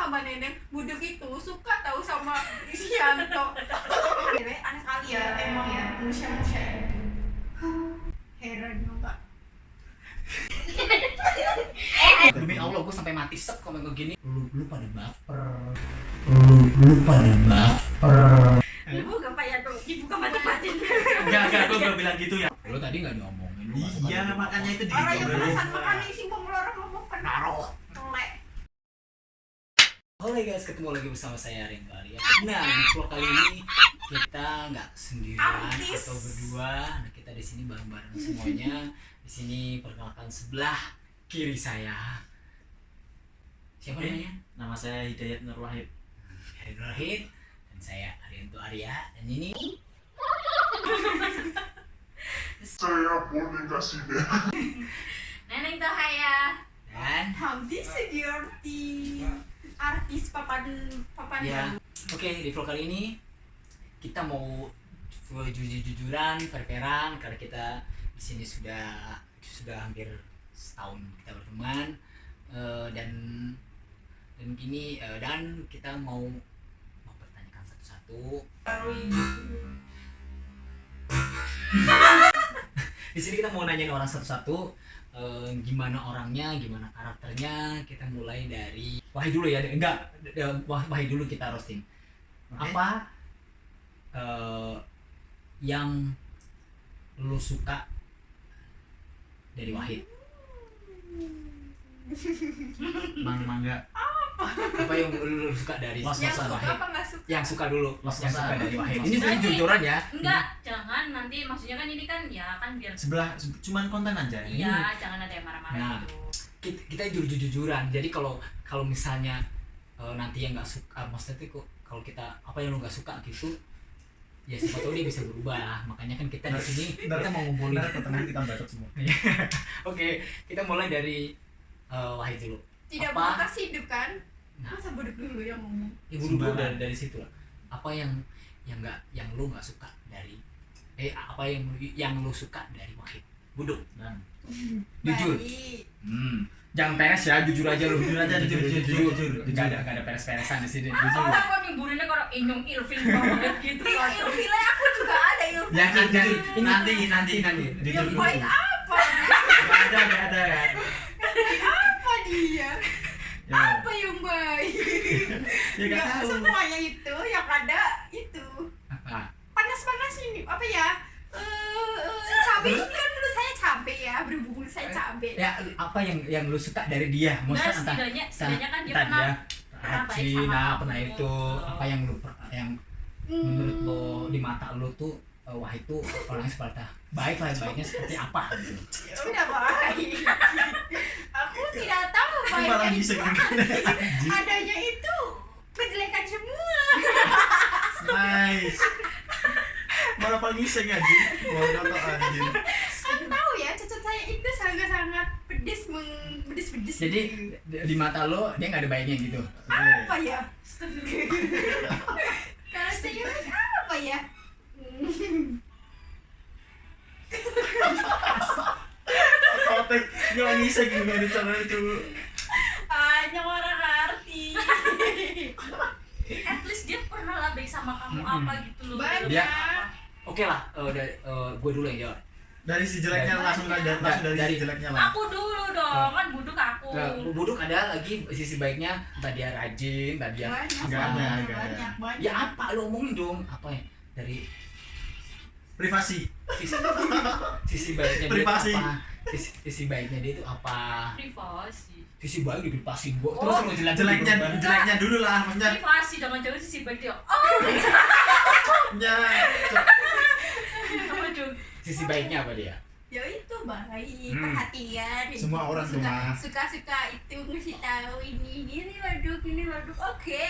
sama Neneng, Buduk itu suka tahu sama Isianto. Aneh kali ya, emang ya, manusia-manusia itu. Heran juga. Demi Allah gue sampai mati sep komen gue gini. Lu pada baper. Ibu gak payah tuh, ibu gak mati-matiin. Enggak, gue gak bilang gitu ya. Lu tadi gak diomongin. Iya, makanya itu Orang yang diomongin. perasaan makan isi pengeluaran ngomong Naruh. telek. Halo guys, ketemu lagi bersama saya Renko Arya. Nah, di vlog kali ini kita nggak sendirian Artis. atau berdua. Nah, kita di sini bareng-bareng semuanya. Di sini perkenalkan sebelah kiri saya. Siapa namanya? Nama saya Hidayat Nur Wahid. Heri Rohit. Dan saya Arianto Arya. Dan ini Saya boleh kasih deh. Neneng Tahaya. dan Hamdi Sugiarti. Artis papan ya. Oke, di vlog kali ini kita mau jujur-jujuran, fair-fairan karena kita di sini sudah hampir setahun kita berteman. Dan gini dan kita mau mempertanyakan satu-satu. Di sini kita mau nanyain orang satu-satu, gimana orangnya, gimana karakternya. Kita mulai dari Wahid dulu ya. Enggak, Wahid dulu kita roasting. Oke. Apa yang lu suka dari Wahid? Mangga. Apa yang lu suka dari Los Yang Losan suka Wahid? apa gak suka? Yang suka dulu, Los yang suka Losan. dari Wahid. Los Ini Losan. jujuran ya. Enggak, jangan nanti maksudnya kan ini kan ya kan biar Cuman konten aja. iya, jangan ada yang marah-marah Nah. gitu. Kita jujur-jujuran. Jadi kalau misalnya nanti yang nggak suka, maksudnya tuh kalau kita apa yang lu nggak suka gitu, ya siapa tahu dia bisa berubah. Makanya kan kita di sini kita mau ngumpulin. Ntar ke tengah kita bacot semua. Oke, kita mulai dari Wahid dulu. Tidak Apa? bekas hidup kan? Nah. Masa Buduk dulu yang ngomong? Ibu dulu Sembarangan. dari situ lah. Apa yang lu nggak suka dari apa yang lu suka dari Wahid? Buduk. Dan Jujur. Baik. Jangan peres ya, jujur aja lu. Jujur aja, jujur. Gak ada peres-peresan di sini. Oh, kok nyimburinnya kalau inyong ilfil banget gitu Ih, kan. ilfilnya aku juga ada ilfil. Ya, Jujur. nanti. Yang poin apa? Gak ada kan. Apa dia? Ya. Apa yang baik? Ya gak Nggak, tahu. semuanya itu yang ada itu Apa? panas-panas ini apa ya? Cabai ini kan menurut saya cabai ya, berhubung saya cabai. Ya, apa yang lu suka dari dia? Nah, Maksudnya setidaknya kan dia entah pernah dia baik rajin, sama kamu. pernah itu. Apa yang menurut lo di mata lo tuh wah itu orangnya seperti baik lah, baiknya seperti apa gitu. Udah baik. Aku tidak tahu Malah baiknya bisa itu. gitu. Adanya itu kejelekan semua. Nice. Malah paling ngiseng aja. Mau nonton anjir. Kan tahu ya, cocok saya itu sangat-sangat pedes. Jadi di mata lo dia nggak ada baiknya gitu. Apa ya? Kalau saya bilang apa ya? Otek gak ngiseng gimana cara itu. Hanya orang arti. At least dia pernah lah baik sama kamu apa gitu loh. Banyak. Dia- Oke lah, gue dulu yang jawab. Dari si jeleknya langsung aja, langsung dari si jeleknya lah. Aku dulu dong, kan buduk aku. Nah, Buduk ada lagi sisi baiknya, entah dia rajin, entah dia Nggak ada. Banyak. ya apa lo omongin dong, apa ya dari Privasi. sisi baiknya dia itu Privasi. apa? Sisi baiknya dia itu apa? Privasi. Sisi baik diprivasin gua Oh, terus lo Jeleknya dulu lah maksudnya. Privasi dengan jauh sisi baik dia. Oh, Ya. apa tuh? sisi baiknya apa dia? Ya itu baik, perhatian. Semua orang tuh, Ma. suka itu ngasih tahu ini waduk, oke.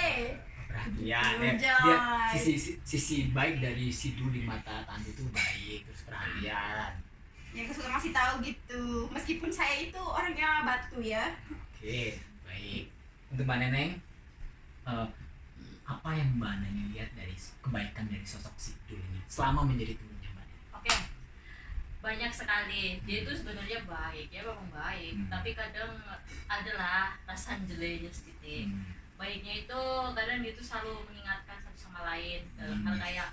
Perhatian ya. Jujur. Dia sisi baik dari si dulu di mata tante itu baik, terus perhatian. Yang suka ngasih tahu gitu, meskipun saya itu orangnya batu ya. Oke, baik. Untuk Mbak Neneng, apa yang Mbak Neneng lihat dari kebaikan dari sosok si Dul ini selama menjadi temannya Mbak Neneng? Oke, banyak sekali. Dia itu sebenarnya baik, ya memang baik. Tapi kadang adalah rasa jeleknya sedikit. baiknya itu kadang dia tuh selalu mengingatkan satu sama lain dalam hal kayak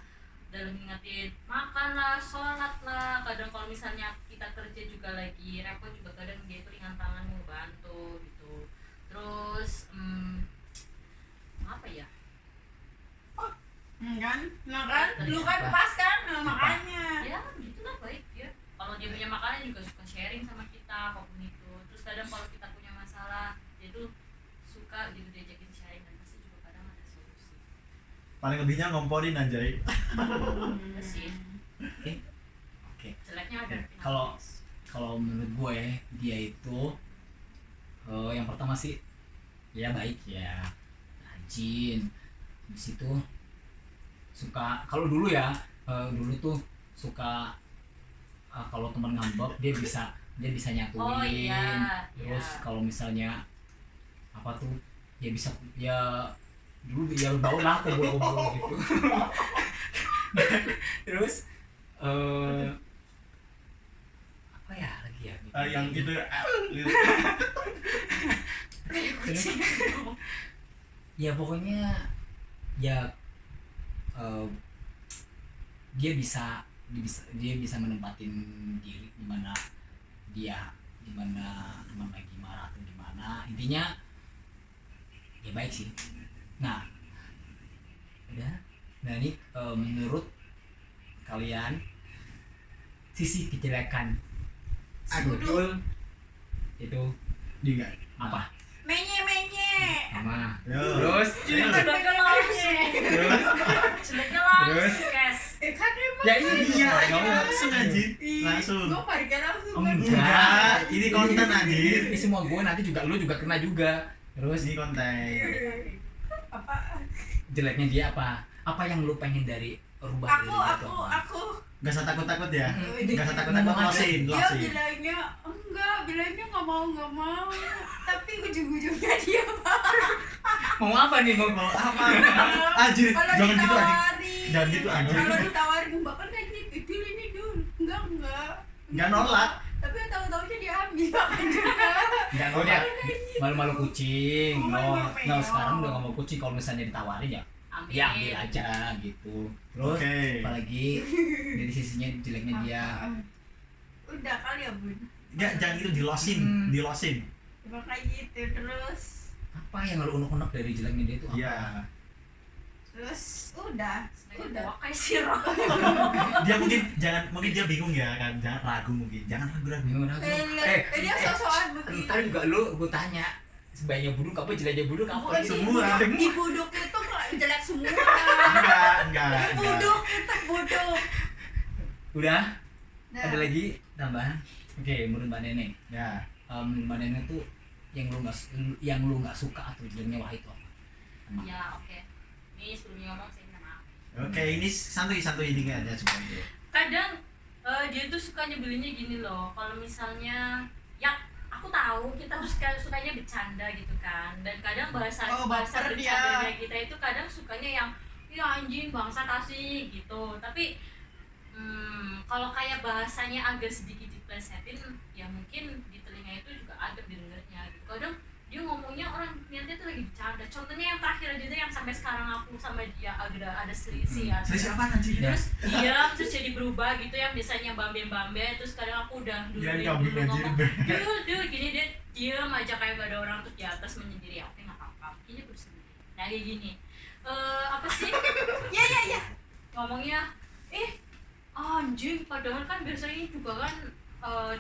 dalam ngingetin makan lah, sholat lah. Kadang kalau misalnya kita kerja juga lagi repot juga kadang dia itu ringan tangan mau bantu gitu. Terus apa ya? kan lu kan pas kan makanya Ya gitulah baik ya. Kalau dia punya makanan juga suka sharing sama kita apapun itu. Terus kadang kalau kita punya masalah dia tuh suka gitu diajakin sharing dan pasti juga kadang ada solusi. Paling lebihnya ngomporin anjay. Iya sih. Oke. Jeleknya ada. Kalau menurut gue dia itu yang pertama sih ya baik ya, rajin. Habis itu suka, kalau dulu ya dulu tuh suka kalau teman ngambek dia bisa nyatuin. Oh iya. Terus Iya. kalau misalnya apa tuh ya bisa ya dulu ya bau lah kumpul-kumpul gitu. Terus apa ya lagi ya? Yang gitu Terus, ya pokoknya ya dia bisa menempatin diri di mana teman lagi marah atau gimana, intinya ya baik sih. Nah ini menurut kalian sisi kejelekan Abdul itu juga. apa? menye Sama. Yo. Terus Jeleknya langsung kes. kan emang ya Iya, langsung anjir. Langsung. gue parkir langsung Oh, kan Enggak, ini konten anjir. Ini semua gue nanti juga lu juga kena juga. Terus Ini konten. apa jeleknya dia apa? Apa yang lu pengen dari rubah dari dia tuh apa? aku Gak usah takut-takut ya. Ini Gak usah takut-takut, ngomong aja. closing. dia bilangnya nggak mau tapi ujung-ujungnya dia Mau apa nih? Mau Mau apa? Anjir, kalau jangan gitu anjir. ditawarin Jangan gitu anjir. kalau ditawarin bahkan kayak gitu pilih ini dulu Enggak nolak. tapi tahu-tahunya diambil makan juga Enggak Oh dia nolak. malu-malu kucing. Malu-malu No, peong. sekarang udah gak mau kucing. Kalau misalnya ditawarin ya, Ambil. ya ambil aja gitu. Terus Oke. apalagi dari sisinya jeleknya dia. udah kali ya bun Enggak, jangan gitu dilosin, dilosin. cuma kayak gitu terus Apa yang lu unek-unek dari jeleknya dia itu apa? Iya. terus udah Kayak sirop. Dia mungkin dia bingung ya kan, jangan ragu mungkin. Jangan ragu-ragu. Bingung aku. dia sok-sokan begitu Ntar juga lu gue tanya sebaiknya buduk apa jeleknya buduk apa bukan gitu. sih Semua. di buduk itu nggak jelek semua Enggak. buduk tetap buduk Udah? Nah, Ada lagi tambahan? Oke, menurut Mbak Neneng. Ya. Menurut Mbak Neneng tuh yang lu nggak suka atau jeleknya wah itu apa? Ya oke. Ini sebelumnya ngomong saya minta maaf. Oke, ini santuy ini kan aja cuma itu. Kadang dia tuh suka nyebelinnya gini loh. Kalau misalnya ya aku tahu kita tuh sukanya bercanda gitu kan. Dan kadang bahasa baper dia. bercandanya kita itu kadang sukanya yang ya anjing bangsa kasih gitu. Tapi kalau kayak bahasanya agak sedikit diplesetin ya mungkin di telinga itu juga adem didengarnya gitu. Kadang dia ngomongnya orang niatnya tuh lagi bercanda. Contohnya yang terakhir aja tuh yang sampai sekarang aku sama dia ada selisih ya. Selisih apa anjir? Terus diam terus jadi berubah gitu yang biasanya bambe terus kadang aku udah dulu Jangan dulu kabur anjir. ngomong dulu gini dia diam aja kayak gak ada orang terus di atas menyendiri oke nggak apa-apa ini bersendiri nah kayak gini apa sih ya ngomongnya anjing padahal kan biasanya juga kan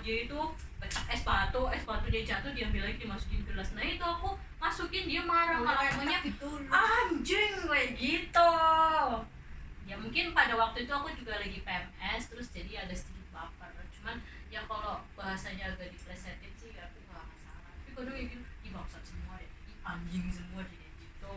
dia itu pecah es batu dia jatuh diambil lagi dimasukin gelas nah itu aku masukin dia marah malah ngomongnya gitu anjing kayak gitu ya mungkin pada waktu itu aku juga lagi PMS terus jadi ada sedikit baper cuman ya kalau bahasanya agak diplesetin sih aku gak masalah tapi kadang kayak gitu ih bangsat semua deh ih anjing semua deh gitu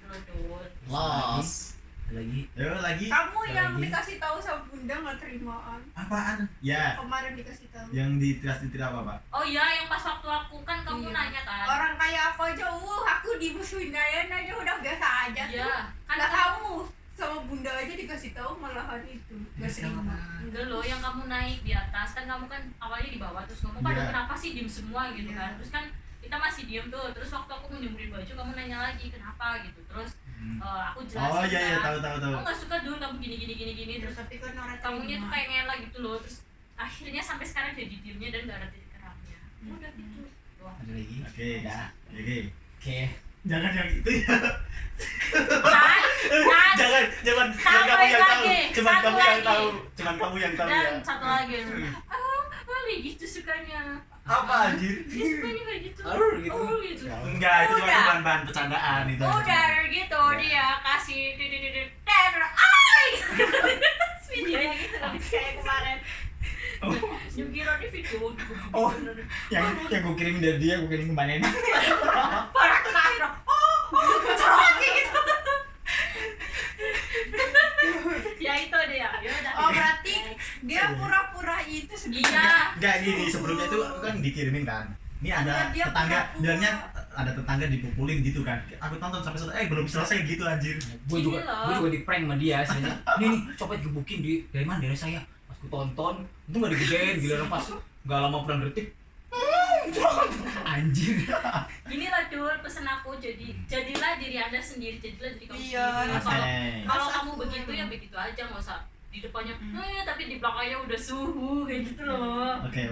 dodot Los. Lagi Yo lagi. kamu yang lagi. dikasih tahu sama bunda nggak terimaan Apaan? Ya. kemarin dikasih tahu Yang ditiras apa, Pak? oh iya yang pas waktu aku kan kamu Iya. nanya kan orang kayak aku aja aku dimusuhin Dayan aja udah biasa aja iya tuh kan lah kamu sama bunda aja dikasih tahu malahan itu nggak terima enggak loh yang kamu naik di atas kan kamu kan awalnya di bawah terus ngomong pada Iya. kenapa sih diem semua gitu Iya. kan terus kan kita masih diem tuh, terus waktu aku menjemurin baju kamu nanya lagi kenapa gitu, terus aku Oh jelasin iya iya, kan, tahu. aku nggak suka dulu kamu gini Terus tapi kan orang kamunya tuh kayak ngelak gitu loh, terus akhirnya sampai sekarang jadi diemnya dan gak ada titik terangnya. Udah gitu doang. Ada lagi? Oke. Ada. Oke. Oke. Jangan yang itu ya. Jangan kamu yang tahu. Cuman Satu kamu yang lagi. tahu. Cuman kamu yang tahu ya. Dan satu lagi, kayak gitu sukanya. Apa anjir? Dia sukanya kayak gitu. Gitu. Gitu. Enggak, itu cuma Udah. bahan-bahan bercandaan itu. Udah gitu Ya. dia kasih videonya gitu loh, kayak kemarin. Yukiro di video. Oh, yang gue kirim dari dia, gue kirim kemana ini? Parah terakhir. Lagi gitu. Ya itu dia. Ya udah. Oh berarti Next. dia pura-pura itu sebenarnya. Iya. Enggak gini, sebelumnya itu aku kan dikirimin kan. Ini ada Dia tetangga, pura-pura. bilangnya ada tetangga dipukulin gitu kan. Aku tonton sampai selesai, belum selesai gitu anjir. Gue juga, Gini loh. gue juga di prank sama dia. Sebenarnya, nih copet gebukin dari mana? Dari saya. Pas gue tonton, itu nggak digedein, giliran pas nggak lama pulang detik. Anjir. Gini lah Dul, pesen aku jadilah diri Anda sendiri, jadilah diri kamu Iya, sendiri. rasa- Kalau rasa kamu aku begitu emang. ya begitu aja, nggak usah di depannya tapi di belakangnya udah suhu kayak gitu loh. Oke.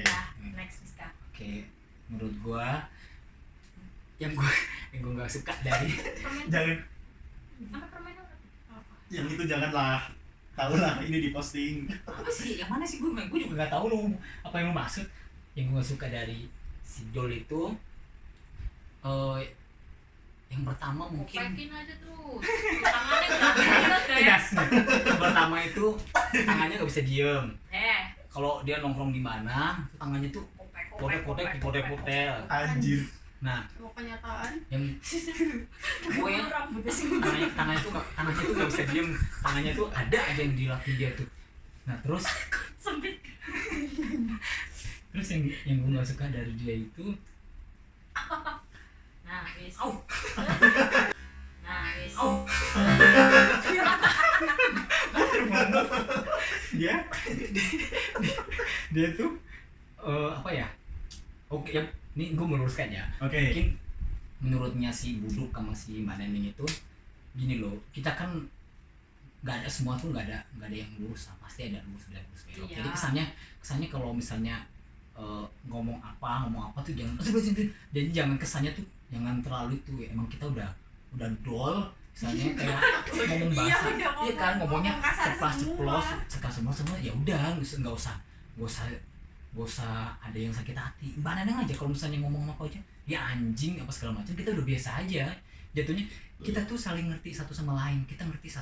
Nah, next Miska. Oke, menurut gue yang gue nggak suka dari Permen Jangan apa permen apa? yang itu janganlah. Tahu lah ini diposting. apa sih? Yang mana sih? Gue juga nggak tahu lo apa yang lo maksud. Yang gue nggak suka dari si Dol itu, yang pertama mungkin Kopekin aja terus. Tangannya nggak bisa guys. yang pertama itu tangannya nggak bisa diem. Kalau Kalau dia nongkrong di mana, tangannya tuh potek-potek. Anjir. Nah, Sebuah kenyataan. yang pokoknya rambutnya sih. tangannya tuh nggak bisa diem, tangannya tuh ada aja yang dilakuin dia tuh. Nah terus Sempit. yang gue nggak suka dari dia itu, Nah, wis. au, Nah, wis. au, dia tuh apa ya? Oke, ya, ini gue meluruskan ya. Oke. Mungkin menurutnya si Buduk sama si Mbak Neneng itu gini loh, kita kan nggak ada semua tuh nggak ada yang lurus, pasti ada lurus dan lurus belok. Iya. Jadi kesannya kalau misalnya ngomong apa tuh jangan jadi jangan kesannya tuh jangan terlalu itu ya, emang kita udah dol misalnya kayak ngomong Iya, bahasa udah iya kan ngomongnya ngomong kasar ceplos semua. semua ya udah nggak usah ada yang sakit hati. Mbak Neneng aja kalau misalnya ngomong sama aku aja ya anjing apa segala macam, kita udah biasa aja jatuhnya. Kita tuh saling ngerti satu sama lain, kita ngerti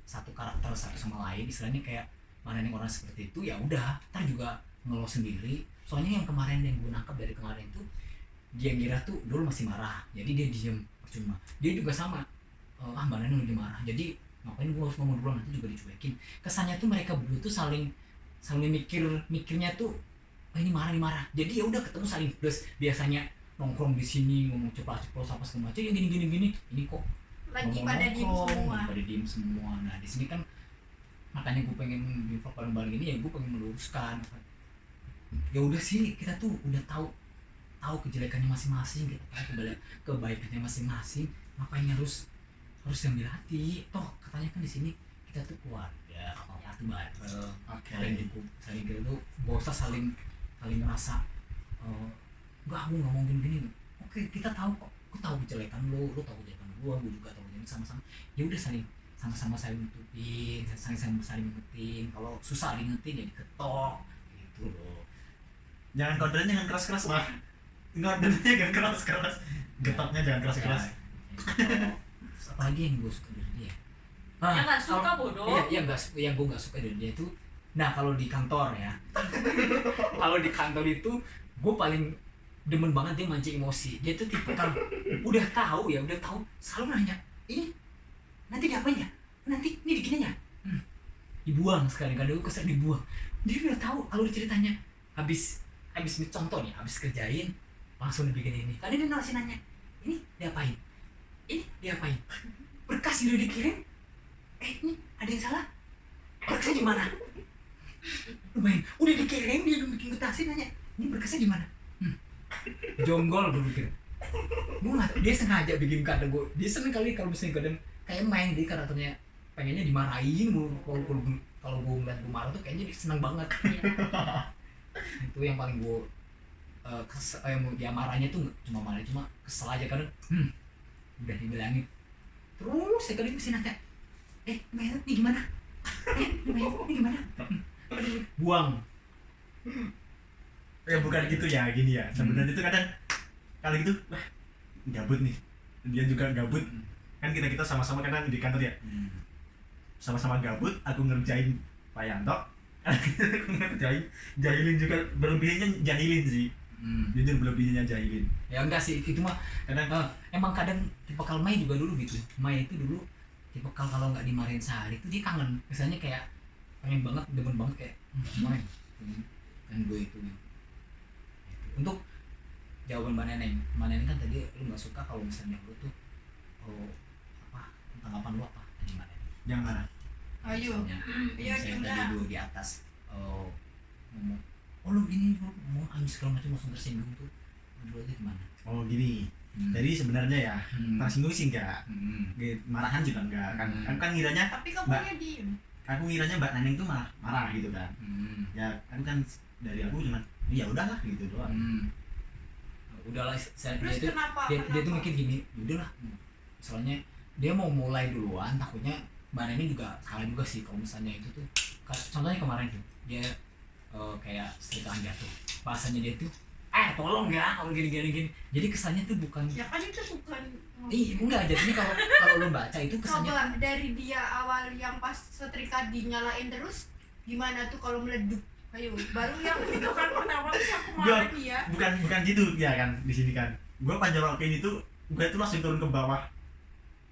satu karakter satu sama lain, istilahnya kayak Mbak Neneng orang seperti itu ya udah ntar juga ngeluh sendiri. Soalnya yang kemarin yang gue nangkap dari kemarin tuh dia ngira tuh dulu masih marah jadi dia diem, percuma. Dia juga sama, Mbak Neneng lagi marah jadi ngapain gue harus ngomong dulu, nanti juga dicuekin. Kesannya tuh mereka berdua tuh saling mikirnya tuh ini marah jadi ya udah ketemu saling plus. Biasanya nongkrong di sini ngomong ceplos apa segala macam ya gini ini kok Lagi ngomong pada diem nongkrong, semua. lagi pada diem semua. Nah di sini kan makanya gue pengen di bareng ini ya gue pengen meluruskan. Ya udah sih kita tuh udah tahu kejelekannya masing-masing, kita tahu kebaikannya masing-masing, ngapain harus ambil hati. Toh katanya kan di sini kita tuh keluarga, nyatu bareng, Oke. saling gitu tuh gak usah saling ngerasa enggak aku ngomongin gini. Oke kita tahu kok, aku tahu kejelekan lo tahu kejelekan gue juga tahu kejelekan sama-sama. Ya udah sama-sama saling nutupin, saling ngingetin. Kalau susah ngingetin ya diketok gitu loh. Jangan kontennya jangan keras-keras lah. Kontennya jangan keras-keras. Getoknya jangan keras-keras. Terus apalagi yang gue suka dari dia? Yang nggak suka, kalau- bodoh. Iya, yang gue nggak suka dari dia itu, nah kalau di kantor ya, kalau di kantor itu gue paling demen banget dia mancing emosi. Dia tuh tipe kalau udah tahu selalu nanya, ini nanti diapain ya? Nanti ini digininya, dibuang sekali kadang gue kesel dibuang. Dia udah tahu kalau ceritanya habis contoh nih, habis kerjain langsung dibikin ini. Kali dia masih nanya, ini diapain? Berkas udah dikirim? Ini ada yang salah? Berkasnya di mana? Lumayan, udah dikirim dia udah bikin mutasi nanya, ini berkasnya di mana? jonggol gue pikir. Gue nggak, dia sengaja bikin kadang gue, dia seneng kali kalau misalnya kadang kayak main di karakternya pengennya dimarahin mulu. Kalau gue ngeliat gue marah tuh kayaknya dia seneng banget. Itu yang paling gue ya marahnya tuh cuma marah, cuma kesel aja kadang. Udah dibilangin terus saya kali mesti nanya, Mbak nih gimana? Mbak nih gimana? Buang. Ya bukan gitu ya, gini ya. Sebenarnya itu kadang kalau gitu, wah gabut nih. Dia juga gabut. Kan kita sama-sama kadang di kantor ya. Sama-sama gabut, aku ngerjain Pak Yanto. Aku ngerjain, jahilin juga, berlebihnya jahilin sih. Jujur berlebihnya jahilin. Ya enggak sih, itu mah kadang emang kadang tipe Mai juga dulu gitu. Mai itu dulu tipe kalau nggak dimarahin sehari itu dia kangen. Misalnya kayak pengen banget, demen banget kayak Mai. Kan gue itu. Untuk jawaban Mbak Neneng kan tadi lu nggak suka kalau misalnya lu tuh tanggapan lu apa tadi Mbak Neneng? Yang mana? Ayo. Misalnya tadi dulu di atas ngomong, lu gini mau anjing segala macam langsung tersinggung tuh, menurut lu gimana? Oh gini. Jadi sebenarnya ya tersinggung sih enggak. Marahan juga enggak kan. Aku kan ngiranya Tapi kamunya diem. Aku ngiranya Mbak Neneng tuh malah marah gitu kan. Ya aku kan dari aku cuma ya udahlah gitu doang. Udahlah Terus kenapa? Dia tuh mikir gini, udahlah soalnya dia mau mulai duluan, takutnya Mbak Neneng juga salah juga sih kalau misalnya itu tuh contohnya kemarin tuh dia kayak setrikaan jatuh, bahasanya dia tuh tolong ya kalau gini jadi kesannya tuh bukan Ya kan itu bukan. enggak, jadinya kalau lo baca itu kesannya Coba dari dia awal yang pas setrika dinyalain terus gimana tuh kalau meleduk? Ayo, baru yang itu kan pertama sih aku marah dia. Bukan gitu ya kan di sini kan. Gua pas jawabin itu, gua itu langsung turun ke bawah.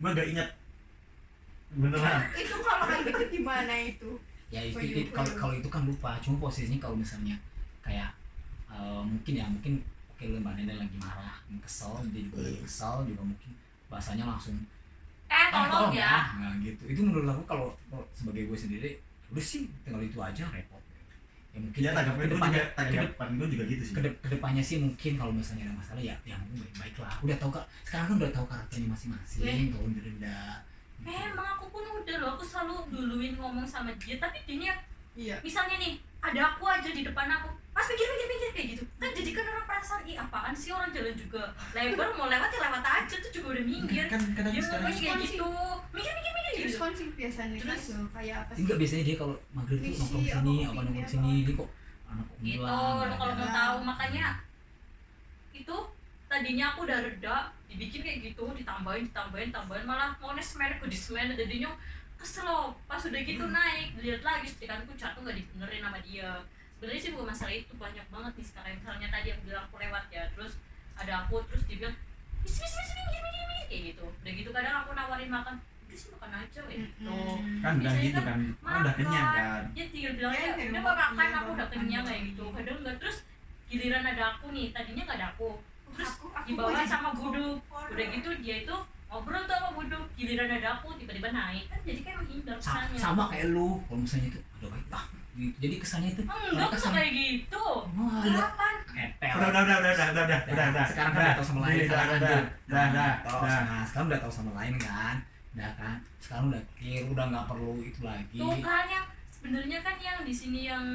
Gua gak ingat. Beneran. Itu kalau kayak gitu gimana itu? ya itu kalau itu kan lupa, cuma posisinya kalau misalnya kayak mungkin oke lu Mbak Neneng lagi marah, kesel, dia juga lagi kesel juga mungkin bahasanya langsung tolong ya. Nah gitu, itu menurut aku kalau sebagai gue sendiri udah sih tinggal itu aja, repot ya mungkin Ya tanggapan gue juga gitu sih. kedepannya sih mungkin kalau misalnya ada masalah ya mungkin baik lah, udah tahu kak sekarang kan udah tahu karakternya masing-masing, kalau denda Emang aku pun udah loh, aku selalu duluin ngomong sama dia, tapi dia Iya. misalnya nih ada aku aja di depan aku pas mikir kayak gitu kan, jadi kan orang perasaan apaan sih, orang jalan juga lebar, mau lewat ya lewat aja tuh juga udah minggir. Kan kadang Dia sekarang ngomong kayak gitu, mikir Terus gitu. kan sih biasanya Terus gitu kayak apa sih? enggak, biasanya dia kalau maghrib tuh Misi, nongkrong sini nongkrong sini, dia kok anak kok Gitu, ngilang, lo kalau ada. mau tahu makanya itu tadinya aku udah reda, dibikin kayak gitu, ditambahin malah mau semen aku di semen, jadinya kesel loh. Pas udah gitu naik, dilihat lagi setrikanku jatuh nggak dibenerin sama dia. Sebenarnya sih bukan masalah itu, banyak banget nih sekarang. Misalnya tadi aku bilang aku lewat ya, terus ada aku, terus dia bilang misi minggir kayak gitu. Udah gitu kadang aku nawarin makan, udah sih makan aja gitu. kan udah Biasanya gitu kan. Udah kenyang kan. Ya tinggal bilang Ya, ya kayak udah makan, iya, aku udah kenyang kayak gitu. Kadang enggak, terus giliran ada aku nih, tadinya nggak ada aku, terus Aku dibawa jadi sama Buduk. orang. Udah gitu dia itu ngobrol tuh sama Buduk, giliran ada aku tiba-tiba naik, kan jadi kayak menghindar kesannya. sama kayak lu kalau misalnya itu udah baik banget gitu. Jadi kesannya itu Enggak tuh kayak gitu. wah lu Kapan? epel. Udah. Sekarang kan udah tahu sama lain, sekarang Udah. lanjut. Udah. Nah, sekarang udah tahu sama lain kan, udah kan. Sekarang udah clear, udah nggak perlu itu lagi. Tuh kan yang sebenarnya kan yang di sini yang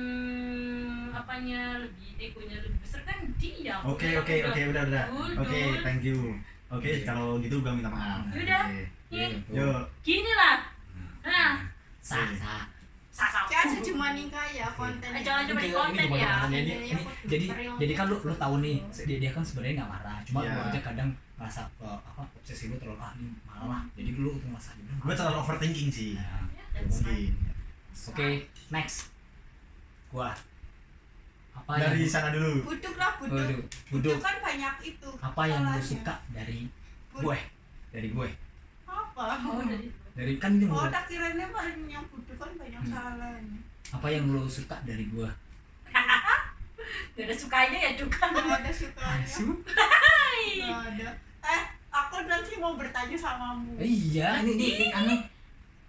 apanya lebih egonya lebih besar kan dia. Aku Oke, bilang udah. Dul, Oke, Dul. thank you. Oke, kalau gitu gua minta maaf. Udah. Iya, Nih, betul. Yuk. gini lah. Nah, Sah. sasa. Kayak cuma nih kayak konten. Jangan cuma di konten Ini ya. cuma Ini ini, aku jadi kan lu tahu nih, dia kan sebenarnya nggak marah, cuma Iya. lu aja kadang merasa obsesi lu terlalu ini malah, jadi lu tuh merasa juga Gua terlalu overthinking sih. Nah, Ya, that's fine. Mungkin. oke, next gua apa Dari yang sana dulu. Buduk lah, buduk. Waduh, Buduk buduk. kan banyak itu. Apa yang lu masalahnya. suka dari gue? Dari gue. Apa? Oh, dari Dari kan ini Oh, menurut- tak kiranya paling yang buduk kan banyak salahnya. apa yang lu suka dari gue? Gak ada sukanya ya juga. Nggak ada sukanya. Asu? Nggak ada. Aku nanti mau bertanya samamu. Iya, ini aneh.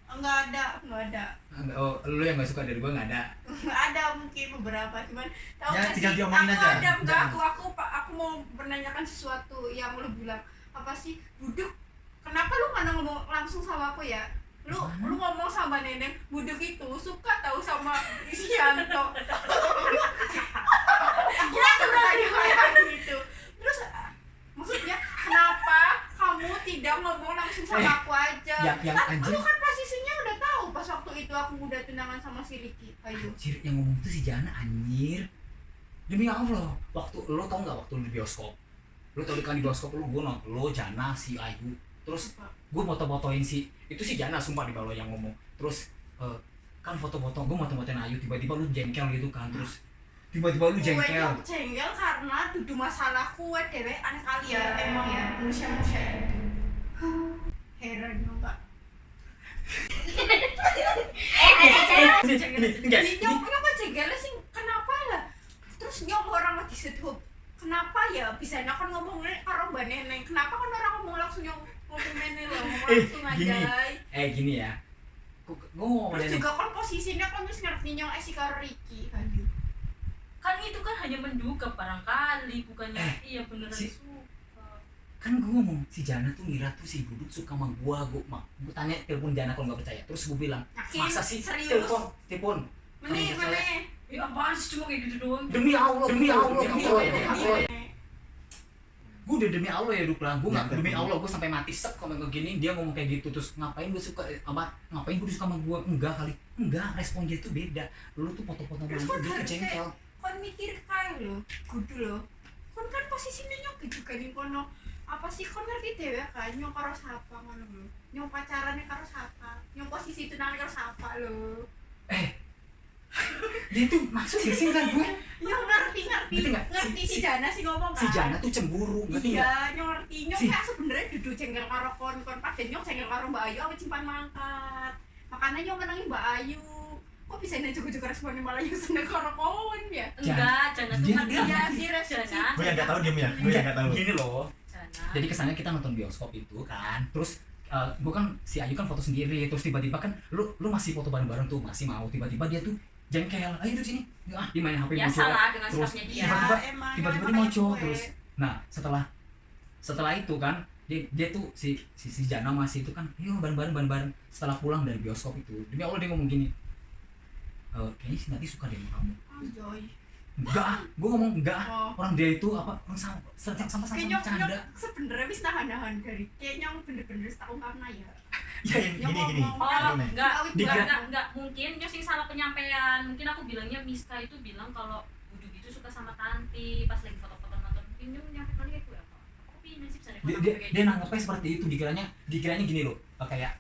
Nggak ada. Oh, lu yang gak suka dari gue nggak ada. Ada mungkin beberapa, cuman tahu Ya, nggak tinggal sih? diomongin Aku aja. ada enggak, Jangan. aku aku mau menanyakan sesuatu yang lu bilang apa sih buduk, kenapa lu nggak ngomong langsung sama aku ya? Lu ngomong sama Neneng, buduk itu suka tahu sama Isianto. Ya kayak gitu. Terus maksudnya kenapa kamu tidak ngomong langsung sama aku aja? Kan lu kan posisinya udah tahu pas waktu itu aku udah tunangan sama si Ricky. Ayo. Anjir, yang ngomong itu si Jana anjir. Demi Allah, waktu lo tau nggak waktu di bioskop? Lo tau kan di bioskop gue nonton lo Jana si Ayu. Terus gue foto-fotoin itu si Jana sumpah di bawah yang ngomong. Terus kan foto-foto gue foto-fotoin Ayu, tiba-tiba lu jengkel gitu kan. Terus tiba-tiba lu jengkel. Gue jengkel karena dudu masalah kue dewe aneh kali ya emang ya manusia-manusia itu. Heran juga. Kenapa jengkelnya sih? Kenapa lah? Terus nyong orang lagi sedih. Kenapa ya bisa kan ngomongnya karo Mbak Neneng? Kenapa kan orang ngomong langsung ngomong Neneng loh, ngomong langsung aja. Gini ya. Gue ngomong Terus juga kan posisinya kan terus ngerti nyong si karo Ricky kan. Kan itu kan hanya menduga barangkali, bukannya iya beneran suka. Kan gue ngomong si Jana tuh ngira tuh si Budut suka sama gue tanya telepon Jana kalau nggak percaya. Terus gue bilang masa sih telepon Meneh Ya apaan sih cuma kayak gitu doang. demi Allah gue udah demi Allah ya Dukla, gue nggak demi Allah gue sampai mati sep kalau gini dia ngomong kayak gitu. Terus ngapain gue suka ngapain gue suka sama gue? Enggak, respon dia tuh beda. Lu tuh foto-foto sama dia tuh jengkel. Kon mikir kae lho, kudu lho. Kon kan posisinya nyok juga nih kono. Apa sih kon ngerti dewe kan nyok karo sapa ngono lho. Nyok pacarane karo sapa. Nyok posisi tunangan karo sapa lho. Dia tuh maksud sih kan gue. Ya ngerti. Ngerti si Jana sih ngomong kan. Si Jana tuh cemburu, ngerti enggak? Iya, nyok ngerti. Nyok kan sebenarnya dudu jengkel karo kon padahal nyok jengkel karo Mbak Ayu apa simpan mangkat. Makanya nyok menangi Mbak Ayu. Kok bisa juga responnya malah yang seneng karo kon ya? Enggak, Jana tuh kan Iya, si Jana. Gue yang nggak tahu diam ya, gue yang nggak tahu. Gini loh. Jana. Jadi kesannya kita nonton bioskop itu kan. Terus gue kan si Ayu kan foto sendiri. Terus tiba-tiba kan lu masih foto bareng-bareng tuh, masih mau. Tiba-tiba dia tuh jengkel. Ayo duduk sini. Dia main HP Ya muncul. salah dengan Terus sikapnya dia. tiba-tiba dia muncul terus. Nah, setelah itu kan dia tuh si Jana masih itu kan, yuk bareng-bareng. Setelah pulang dari bioskop itu, demi Allah dia ngomong gini. Kayaknya si Nati suka deh sama kamu. Enggak, gue ngomong enggak. Orang dia itu apa? Orang sama canda. Sebenarnya wis nahan-nahan dari kayaknya bener-bener tahu karena ya. Ya gini. Oh, Gini. enggak mungkin nyos sing salah penyampaian. Mungkin aku bilangnya Miska itu bilang kalau Buduk itu suka sama Tanti pas lagi foto-foto nonton film nyampe kali aku apa? Aku pilih nasib sadar. Dia nanggapnya seperti itu, dikiranya gini loh, kayak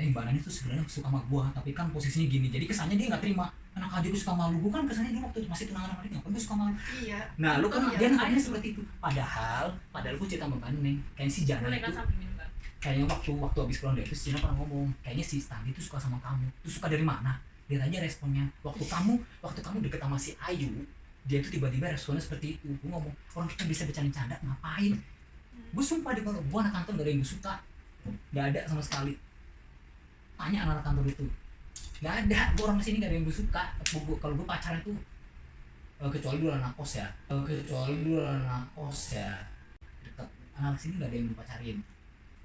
Mbak Nani tuh sebenarnya suka sama gua, tapi kan posisinya gini. Jadi kesannya dia nggak terima. Anak aja gue suka malu, gue kan kesannya dulu waktu masih tunangan sama dia, ngapain gue suka malu? Iya. Nah, lu kan dia nanggapnya seperti itu. Padahal gue cerita sama Mbak Neng, kayaknya si Jana boleh kan itu sambil minum kan? kayaknya waktu habis pulang dari itu si Jana pernah ngomong, kayaknya si Standi tuh suka sama kamu. Tuh suka dari mana? Lihat aja responnya. Waktu kamu deket sama si Ayu, dia tuh tiba-tiba responnya seperti itu. Gue ngomong, orang kita bisa bercanda-canda, ngapain? Gue sumpah deh kalau gue anak kantor gak ada yang gue suka, gak ada sama sekali. Tanya anak kantor itu, gak ada. Gue orang kesini gak ada yang gue suka. Kalau gue pacaran tuh kecuali dulu anak kos ya, deket anak sini gak ada yang gue pacarin.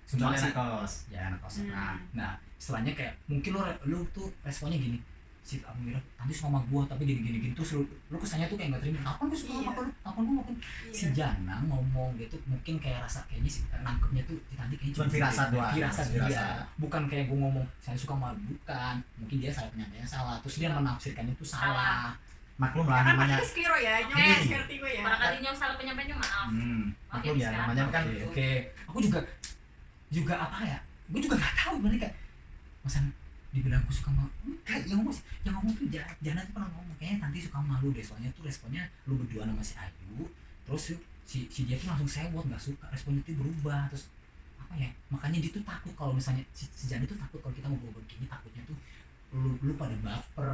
Cuma Anak sih kos. ya anak kos. Nah setelahnya kayak mungkin lu tuh responnya gini, si aku ngira nanti suka sama gua tapi gini terus lu kesannya tuh kayak nggak terima. Kapan gua suka sama lu? Kapan gua maupun si Jana ngomong gitu mungkin kayak rasa kayaknya sih nangkepnya tuh nanti kayaknya Cuma firasat doang. firasat dia, Firasat. bukan kayak gua ngomong saya suka sama lu, bukan. Mungkin dia salah penyampaiannya salah, terus dia menafsirkannya itu salah. Maklum lah Kan namanya. pakai skiro ya, nyok ngerti gue ya. Barangkali nyong salah penyampaiannya maaf. Maaf Maklum ya Miska. namanya kan. Oke. Aku juga apa ya? Gue juga nggak tahu gimana kayak masa dibilang aku suka sama kayak yang ngomong tuh Jana tuh pernah ngomong kayaknya nanti suka sama lu deh, soalnya tuh responnya lu berdua sama si Ayu, terus si dia tuh langsung sewot nggak suka, responnya tuh berubah. Terus apa ya, makanya dia tuh takut kalau misalnya si Jana tuh takut kalau kita ngobrol begini, takutnya tuh lu pada baper,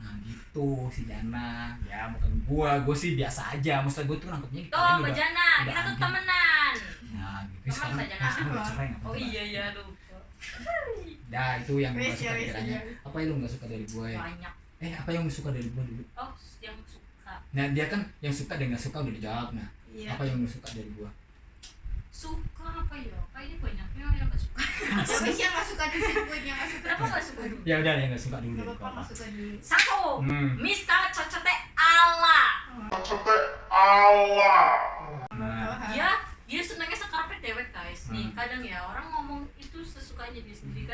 nah gitu si Jana. Ya bukan gua sih biasa aja, maksudnya gua tuh nangkepnya Tuh Mbak Jana, kita tuh temenan. nah gitu. Teman Sekarang saja, sekarang nah. udah cerai nggak Oh apa-apa. iya lupa. Nah itu yang gua Wes, suka ya, wes, kiranya. ya. Apa yang lu nggak suka dari gue? Banyak. Apa yang lu suka dari gue dulu? Oh, yang suka Nah dia kan yang suka dan nggak suka udah dijawab. Nah Iya. apa yang lu suka dari gua? Suka apa ya? Kayaknya banyaknya yang gak suka. Tapi sih yang nggak suka disebut, yang nggak suka. Kenapa gak suka dulu? Ya udah yang nggak suka dulu Nggak dari apa-apa, gua. nggak suka dulu. Satu, Hmm. Miska cocote ala. Cocote Allah. Nah, Dia senangnya sekarpet dewek guys. Nih kadang ya orang ngomong itu sesukanya dia sendiri.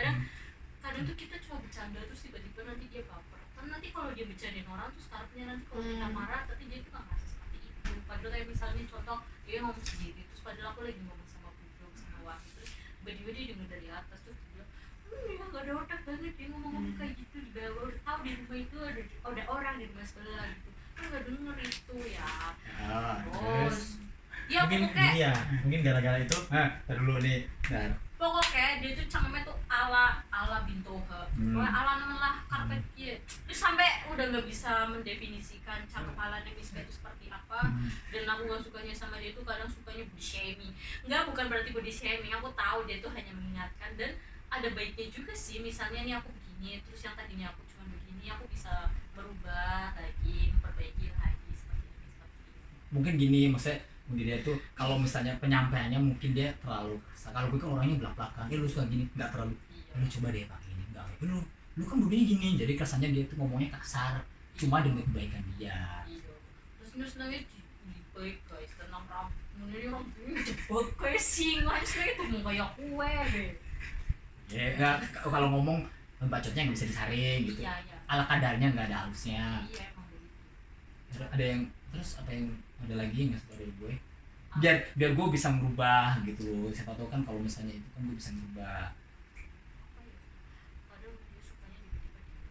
Kadang tuh kita cuma bercanda terus tiba-tiba nanti dia baper. Kan nanti kalau dia bercandain orang tuh sekarpetnya nanti kalau kita marah tapi dia tuh nggak ngerasa seperti itu. Padahal kayak misalnya contoh dia ngomong sendiri terus padahal aku lagi ngomong sama Budok sama Wahyu terus tiba-tiba dia denger dari atas terus dia bilang dia gak ada otak banget dia ngomong kayak gitu di bawah udah tahu di rumah itu ada orang di rumah sebelah gitu kan nggak denger itu ya. Terus ya Mungkin pokoknya ini ya, mungkin gara-gara itu. Ntar dulu nih. nah, pokoknya dia tuh cangkemnya tuh ala bintoha pokoknya ala nemen lah karpet dia terus sampai udah nggak bisa mendefinisikan cakep ala Miska itu seperti apa dan aku gak sukanya sama dia tuh kadang sukanya body shaming bukan berarti body shaming aku tahu dia tuh hanya mengingatkan dan ada baiknya juga sih misalnya nih aku begini terus yang tadinya aku cuma begini aku bisa merubah lagi memperbaiki lagi seperti ini. mungkin gini maksudnya mungkin dia tuh kalau misalnya penyampaiannya mungkin dia terlalu kasar. Kalau gue kan orangnya belak-belakan, lu suka gini nggak terlalu, lu coba deh pakai ini nggak, lu kan begini gini, jadi kesannya dia tuh ngomongnya kasar, cuma demi kebaikan dia. Iya. Terus senangnya di baik guys, tenang rambut, ini rambutnya jebak kayak singa, senangnya tuh mau kayak kue deh. Ya nggak, kalau ngomong bacotnya nggak bisa disaring gitu. Iya. Ala kadarnya nggak ada halusnya. Iya emang begitu. Ada yang terus apa yang ada lagi nggak suka dari gue? Biar gue bisa merubah gitu loh. Siapa tahu kan kalau misalnya itu kan gue bisa merubah. Apa ya? Padahal dia sukanya tiba-tiba dia.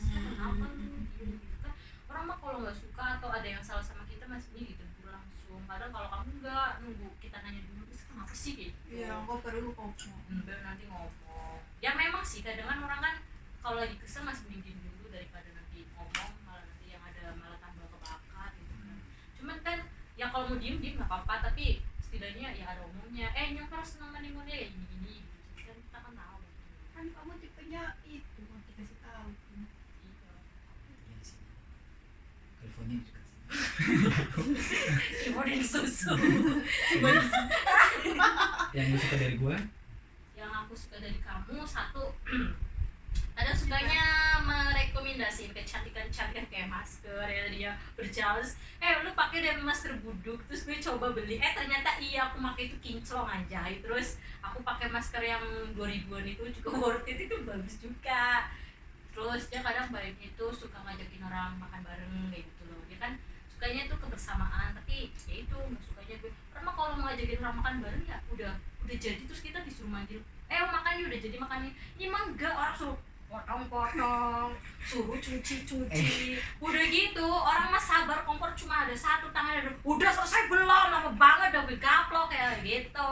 Kenapa lu diem gitu kan? Orang mah kalau nggak suka atau ada yang salah sama kita masih nih gitu langsung. Padahal kalau kamu nggak nunggu kita nanya dulu, terus kenapa sih gitu? Iya, kok perlu ngomong. Baru nanti ngomong. Ya memang sih kadang kan orang kan kalau lagi kesel masih mending dulu daripada nanti ngomong malah nanti yang ada malah tambah kebakar gitu kan. Cuman kan ya kalau mau diem nggak apa-apa tapi setidaknya ya ada umumnya. Nyokap senang manimunnya ya gini gitu. Kan kita kan tahu. Kan kamu tipenya itu, kan dikasih tahu. Iya. Iya sih. California dekat sini. Keyboard susu. Yang lu suka dari gue? Yang aku suka dari kamu satu ada sukanya merekomendasiin kecantikan-cantikan kayak masker ya dia berjalan lu pakai deh masker buduk terus gue coba beli ternyata iya aku pakai itu kinclong aja terus aku pakai masker yang 2000-an itu juga worth it itu bagus juga terus dia kadang baiknya itu suka ngajakin orang makan bareng kayak gitu loh dia kan sukanya itu kebersamaan tapi ya itu nggak sukanya gue karena kalau mau ngajakin orang makan bareng ya udah jadi terus kita disuruh manggil makannya udah jadi makannya ini mah enggak orang suruh potong-potong suruh cuci udah gitu orang mah sabar kompor cuma ada satu tangan udah selesai belum lama banget udah gue gaplok kayak gitu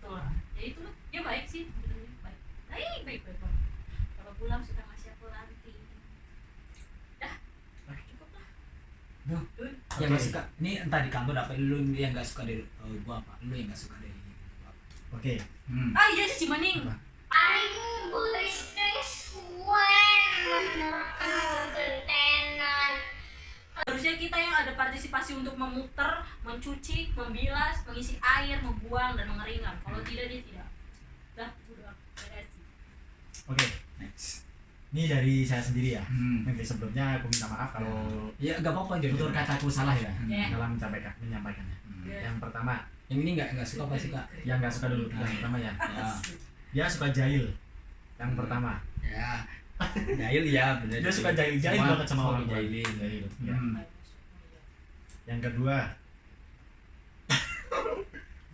tuh ya itu loh dia baik sih sebenarnya baik kalau pulang suka ngasih aku nanti dah cukup lah Yang nggak suka ini entah di kantor apa lu yang nggak suka dari gua apa lu yang nggak suka dari gua apa? Oke. iya sih Cimaning Apa? Aing harusnya kita yang ada partisipasi untuk memutar, mencuci, membilas, mengisi air, membuang dan mengeringkan. Kalau tidak dia tidak. Dah, udah beres. Oke. Next. Ini dari saya sendiri ya. Hmm. Oke, sebelumnya aku minta maaf kalau Ya nggak apa-apa jadi tutur kataku salah ya Ya. dalam menyampaikannya. Ya. Yang pertama, Yang ini nggak suka apa suka? yang nggak suka dulu. Yang pertama ya. Ya. Dia suka jahil. Yang pertama. Ya. Jahil ya benar. Dia suka jahil banget sama orang tua. jahilin. Jahil. Ya. Hmm. Yang kedua,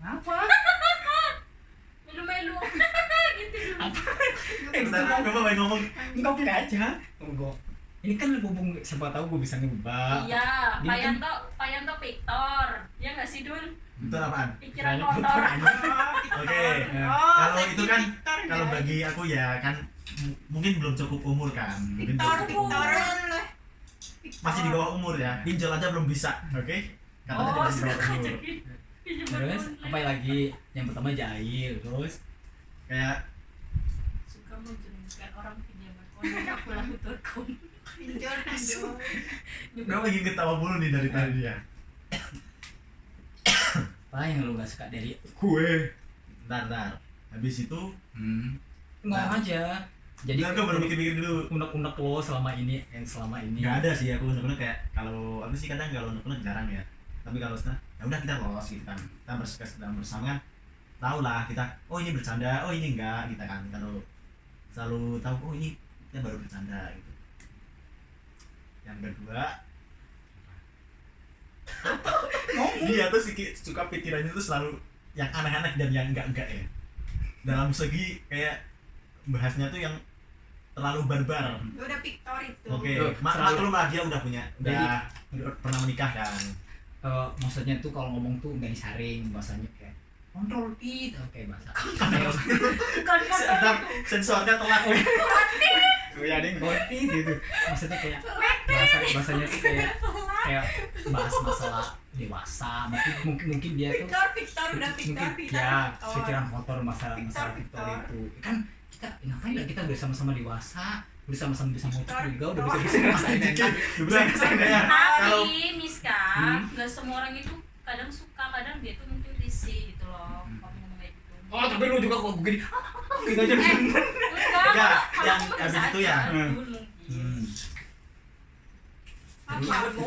Apa? Melu-melu. Gitu dulu. bentar, gak apa-apa ngomong. Enggak pilih aja. Enggak. Ini kan hubung siapa tahu gue bisa ngubah. Iya, Ini kan- Payanto Victor. Ya nggak sih Dul? Itu apaan? Pikiran Kiranya kotor. Oke. Oh, Kalau itu kan, Victor, kalau guys. bagi aku ya kan mungkin belum cukup umur kan. Mungkin belum cukup umur. Victor. Masih di bawah umur ya. Pinjol aja belum bisa. Oke. Katanya dia masih di bawah umur. Terus apa lagi? Yang pertama jahil, terus Kayak suka menjerumuskan bukan orang pinjaman online aku laku turkom. Pinjol. Gue lagi ketawa mulu nih dari tadi ya. Apa yang lu nggak suka dari Kue. Ntar. Habis itu, ngomong aja. Jadi gue baru mikir-mikir dulu. unek-unek lo selama ini. Nggak ada sih aku unek-unek kayak kalau apa sih kadang kalau unek-unek jarang ya. Tapi kalau sekarang ya udah kita los gitu kan. Kita bersama kan. Tahu lah kita, oh ini bercanda, oh ini enggak kita kan. Kalau selalu tahu, oh ini kita baru bercanda gitu. Yang kedua, dia tuh suka pikirannya tuh selalu yang aneh-aneh dan yang enggak ya. Dalam segi kayak bahasnya tuh yang terlalu barbar. Udah Victor itu. Oke, Tuh, maklum lah dia udah Jadi, pernah menikah kan. maksudnya tuh kalau ngomong tuh nggak disaring, bahasanya kayak kontrol it, oke bahasa. Sedang sensornya telat. Ya ada yang ngerti gitu. Maksudnya kayak bahasanya tuh kayak bahas masalah dewasa. Mungkin dia tuh Victor udah mungkin Victor. ya pikiran kotor masalah Victor Victor. itu kan kita ngapain ya, kita udah sama-sama dewasa, udah sama-sama bisa ngocok juga, udah Victor. bisa ngerasain dikit, udah bisa ngerasain ya. Kalau Tapi Miska, nggak semua orang itu kadang suka, kadang dia tuh mungkin risih gitu loh. Kamu ngomong kayak gitu. oh tapi lu juga kok begini gitu aja. Enggak, yang habis itu ya.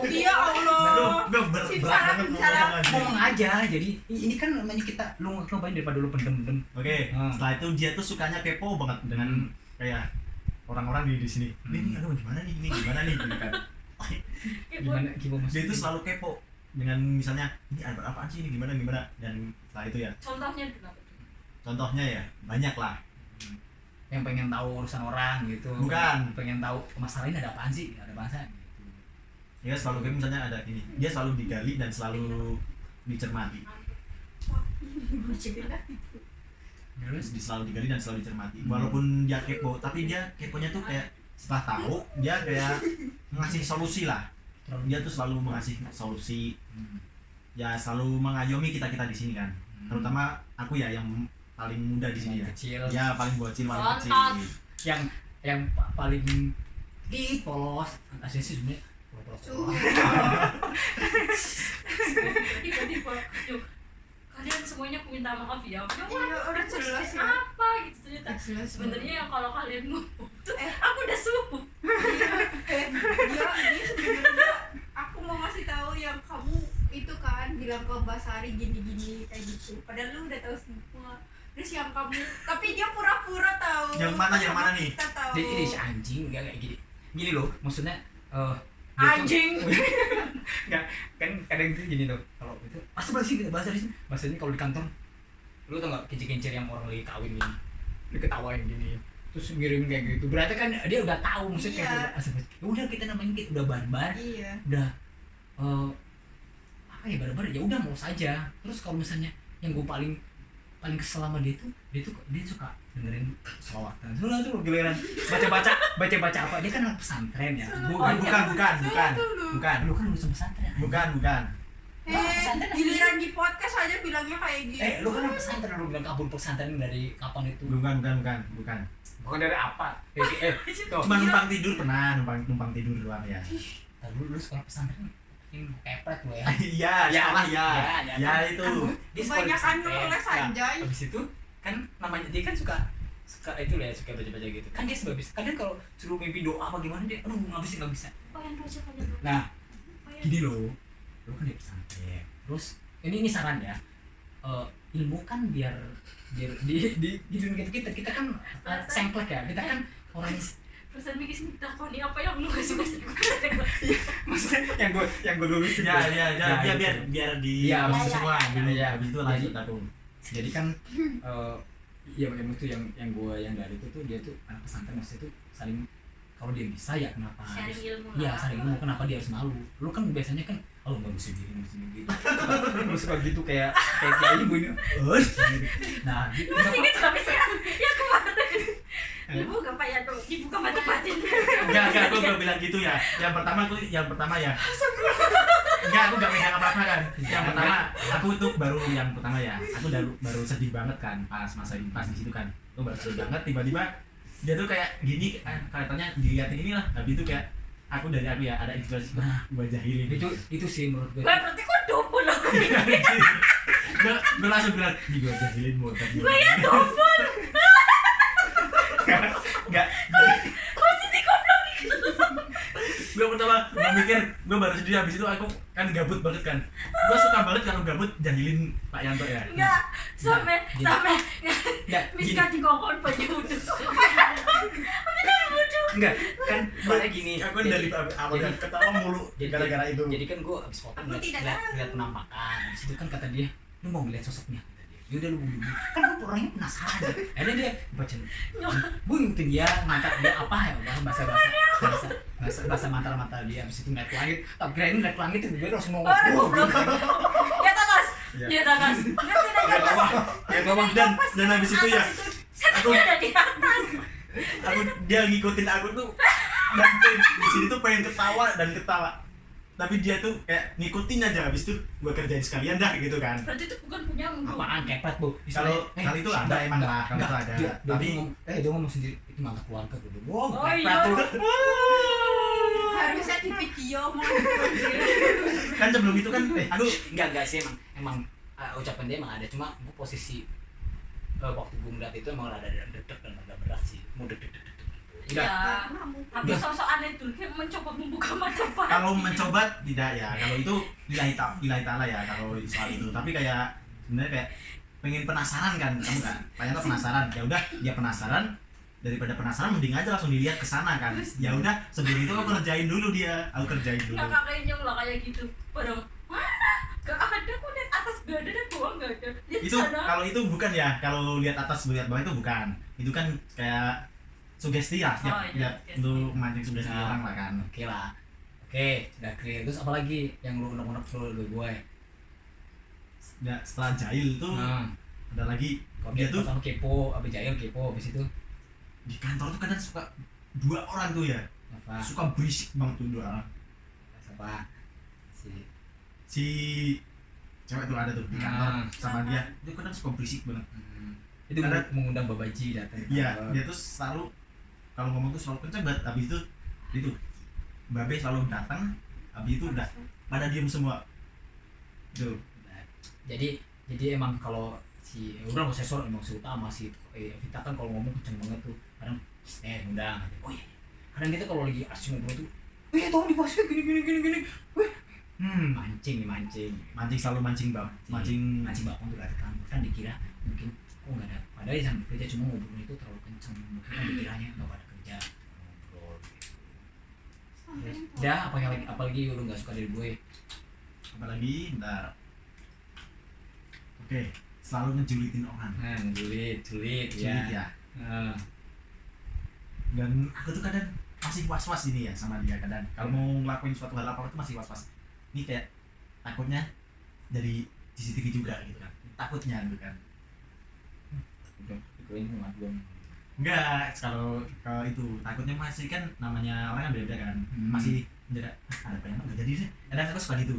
Iya Allah. Gue berat banget ngomong lagi. Ngomong aja, jadi ini kan namanya kita lu ngebain daripada lu pendem-pendem. Oke, setelah itu dia tuh sukanya kepo banget dengan kayak orang-orang di sini. Ini aduh gimana nih? Ini gimana nih? Gitu kan. Gimana Dia itu selalu kepo dengan misalnya ini ada apaan sih ini gimana dan setelah itu ya. Contohnya kenapa? Contohnya ya banyak lah. yang pengen tahu urusan orang gitu. Bukan. Pengen tahu masalah ini ada apaan sih? Ada bahasa gitu. Ya selalu kayak misalnya ada ini. Dia selalu digali dan selalu dicermati. Terus Selalu digali dan selalu dicermati. Walaupun dia kepo, tapi dia keponya tuh kayak setelah tahu dia kayak ngasih solusi lah. Dia tuh selalu mengasih solusi. Ya selalu mengayomi kita di sini kan. Terutama aku ya yang paling muda di sini ya. kecil. Ya paling bocil, paling kecil. Yang paling polos. Aslinya sih sebenarnya polos. Tiba-tiba, yuk kalian semuanya aku minta maaf ya. Iya, udah jelas ya. Apa gitu ternyata. Jelas. Sebenarnya yang kalau kalian ngomong tuh, aku udah subuh. Dia sebenarnya aku mau ngasih tahu yang kamu itu kan bilang ke Mbak Sari gini-gini kayak gitu. Padahal lu udah tahu semua. Terus yang kamu, tapi dia pura-pura tahu. Yang mana nih? Kita tahu. Jadi si anjing enggak kayak gini. Gini loh, maksudnya Anjing. Enggak, kan kadang itu gini tuh. Kalau itu bahasa di sini. Bahasanya kalau di kantor lu tau enggak kincir-kincir yang orang lagi kawin gini. Diketawain gini. Terus ngirim kayak gitu. Berarti kan dia udah tahu maksudnya Iya. kayak udah kita namanya kita udah barbar. Iya. Udah apa ya barbar ya udah mau saja. Terus kalau misalnya yang gue paling kesel sama dia suka dengerin selawatan. Soalnya tuh giliran baca apa? Dia kan anak pesantren ya. Bukan. Lu kan lulusan pesantren. Bukan. Giliran di podcast aja bilangnya kayak gitu. Lu kan anak pesantren, lu bilang kabur pesantren dari kapan itu? Bukan. Bukan dari apa? Tuh. Cuma numpang tidur pernah, numpang tidur doang ya. Lu sekolah pesantren ini kepret lu ya. Iya, sekolah ya. Ya itu. Dia sekolah di Kebanyakan pesantren. nulis Nah, anjay. habis itu kan namanya dia kan suka itu lah ya, suka baca gitu kan. Dia sebabis kadang kalau suruh mimpi doa apa gimana dia aduh nggak bisa. Oh yang baca kalian. Nah gini loh, lu kan di pesantren terus ini saran ya, ilmu kan biar di dunia kita kan sengklek ya, kita kan orang Perasaan mikir sini takoni apa yang lu kasih maksudnya yang gue lulus Ya, biar di Iya, masuk semua dulu. Iya. Habis itu lanjut aku. jadi kan yang itu yang gue yang dari itu tuh dia tuh anak pesantren, maksudnya itu saling kalau dia bisa ya kenapa sharing ilmu iya lah. saling ilmu, kenapa dia harus malu. Lu kan biasanya kan nggak bisa gini gitu lu suka gitu kayak ibu ini nah gitu. Masih gitu tapi ya kemarin ibu gak payah tuh, ibu gak mati-matiin. Enggak, aku gak bilang gitu ya. Yang pertama ya. Enggak, aku gak pegang apa-apa kan. Yang pertama, aku tuh baru yang pertama ya. Aku baru sedih banget kan pas di situ kan. Aku baru sedih banget tiba-tiba dia tuh kayak gini kelihatannya dilihatin inilah, tapi itu kayak aku dari aku ya ada inspirasi gua jahilin. Itu sih menurut gue. Berarti kok double loh. Gue langsung bilang di gua jahilin mau tadi. Gue ya double. Enggak. Positif goblok gitu. Gue pertama gua mikir gue baru sedih, habis itu aku kan gabut banget kan. Gue suka banget kalau gabut jahilin Pak Yanto ya. Enggak, sampai Enggak, Miska dikongkon baju udah. enggak kan soalnya gini. Aku dari awal jadi- ketawa mulu gara-gara itu. Jadi kan gue abis foto Aku tidak ngeliat penampakan. Abis itu kan kata dia, lu mau ngeliat sosoknya? Kata dia. Yaudah lu bunuh. Kan gue orangnya penasaran. Akhirnya dia baca. Gue ngikutin dia, mantap dia apa ya udah bahasa mantra dia. Abis itu ngeliat langit. Tak kirain ngeliat langit itu gue langsung ngomong. Orang goblok. Ya atas. Iya. Ya atas. Nanti naik Ya atas. bawah, ya bawah dan habis itu ya Aku ada di atas. dia ngikutin aku tuh dan di sini tuh pengen ketawa dan ketawa, tapi dia tuh kayak ngikutin aja, habis itu gua kerjain sekalian dah gitu kan. Berarti itu bukan punyamu. Apaan kepet bu? Kalau itu ada emang lah, kalau itu ada. Tapi dia ngomong sendiri itu mantap keluarga gue. Wow, Oh kepet iya. tuh. Harusnya di video mau. kan sebelum itu kan aku Enggak sih emang ucapan dia emang ada, cuma gue posisi waktu gue ngeliat itu emang ada dedek dan agak berat sih, mau dedek. Ya, tapi Enggak. sosok aneh tuh kayak mencoba membuka mata batin. kalau mencoba tidak ya, kalau itu nilai ta'ala ya kalau soal itu, tapi kayak sebenarnya kayak pengen penasaran kan kamu kan, Pak penasaran, ya udah dia penasaran, daripada penasaran mending aja langsung dilihat ke sana kan. Ya udah sebelum itu aku kerjain dulu aku kerjain dulu. Nggak kakaknya lah kayak gitu. Padahal mana? Gak ada, kok lihat atas gak ada dan bawah gak ada. Lihat Itu sana. kalau itu bukan ya, kalau lihat atas lihat bawah itu bukan, itu kan kayak sugesti lah, Oh, iya, sugesti. untuk memancing sugesti Nah. orang lah kan. Oke lah, oke udah clear. Terus apa lagi yang lu unek-unek dulu gue? Ya, setelah jahil tuh Nah, ada lagi kalau dia dia tuh sama kepo, abis jahil kepo, abis itu di kantor tuh kadang suka dua orang tuh ya, apa? suka berisik banget tuh dua orang. Siapa? Si cewek tuh ada tuh di kantor Hmm. sama dia, dia kadang suka berisik banget. Itu Ada- mengundang babaji datang. Iya, dia tuh selalu kalau ngomong tuh selalu kenceng banget. Habis itu Babe selalu datang, habis itu udah pada diem semua. Tuh. Jadi emang kalau si udah nggak sensor emang si utama si Vita kan kalau ngomong kenceng banget tuh kadang undang aja. Oh iya, kadang kita kalau lagi asik ngobrol tuh tolong dibahasnya gini mancing Selalu mancing bang, mancing bakong tuh datang kan dikira mungkin nggak ada, padahal ya sampai kerja cuma ngobrolnya itu terlalu kenceng, mungkin kan dikiranya nggak pada kerja ngobrol. Dah apalagi lu nggak suka dari gue? apalagi bentar. Oke, selalu ngejulitin orang. Nah, julid Julit ya. ya. Nah, Dan aku tuh kadang masih was-was ini ya sama dia kadang. Kalau mau ngelakuin suatu hal apa itu masih was-was. Ini kayak takutnya dari CCTV juga gitu kan. Takutnya gitu kan. gue ini ngaduan. Enggak, kalau itu takutnya masih kan namanya orang kan beda kan. Masih menjaga ada apa yang enggak jadi sih. Kadang aku suka gitu.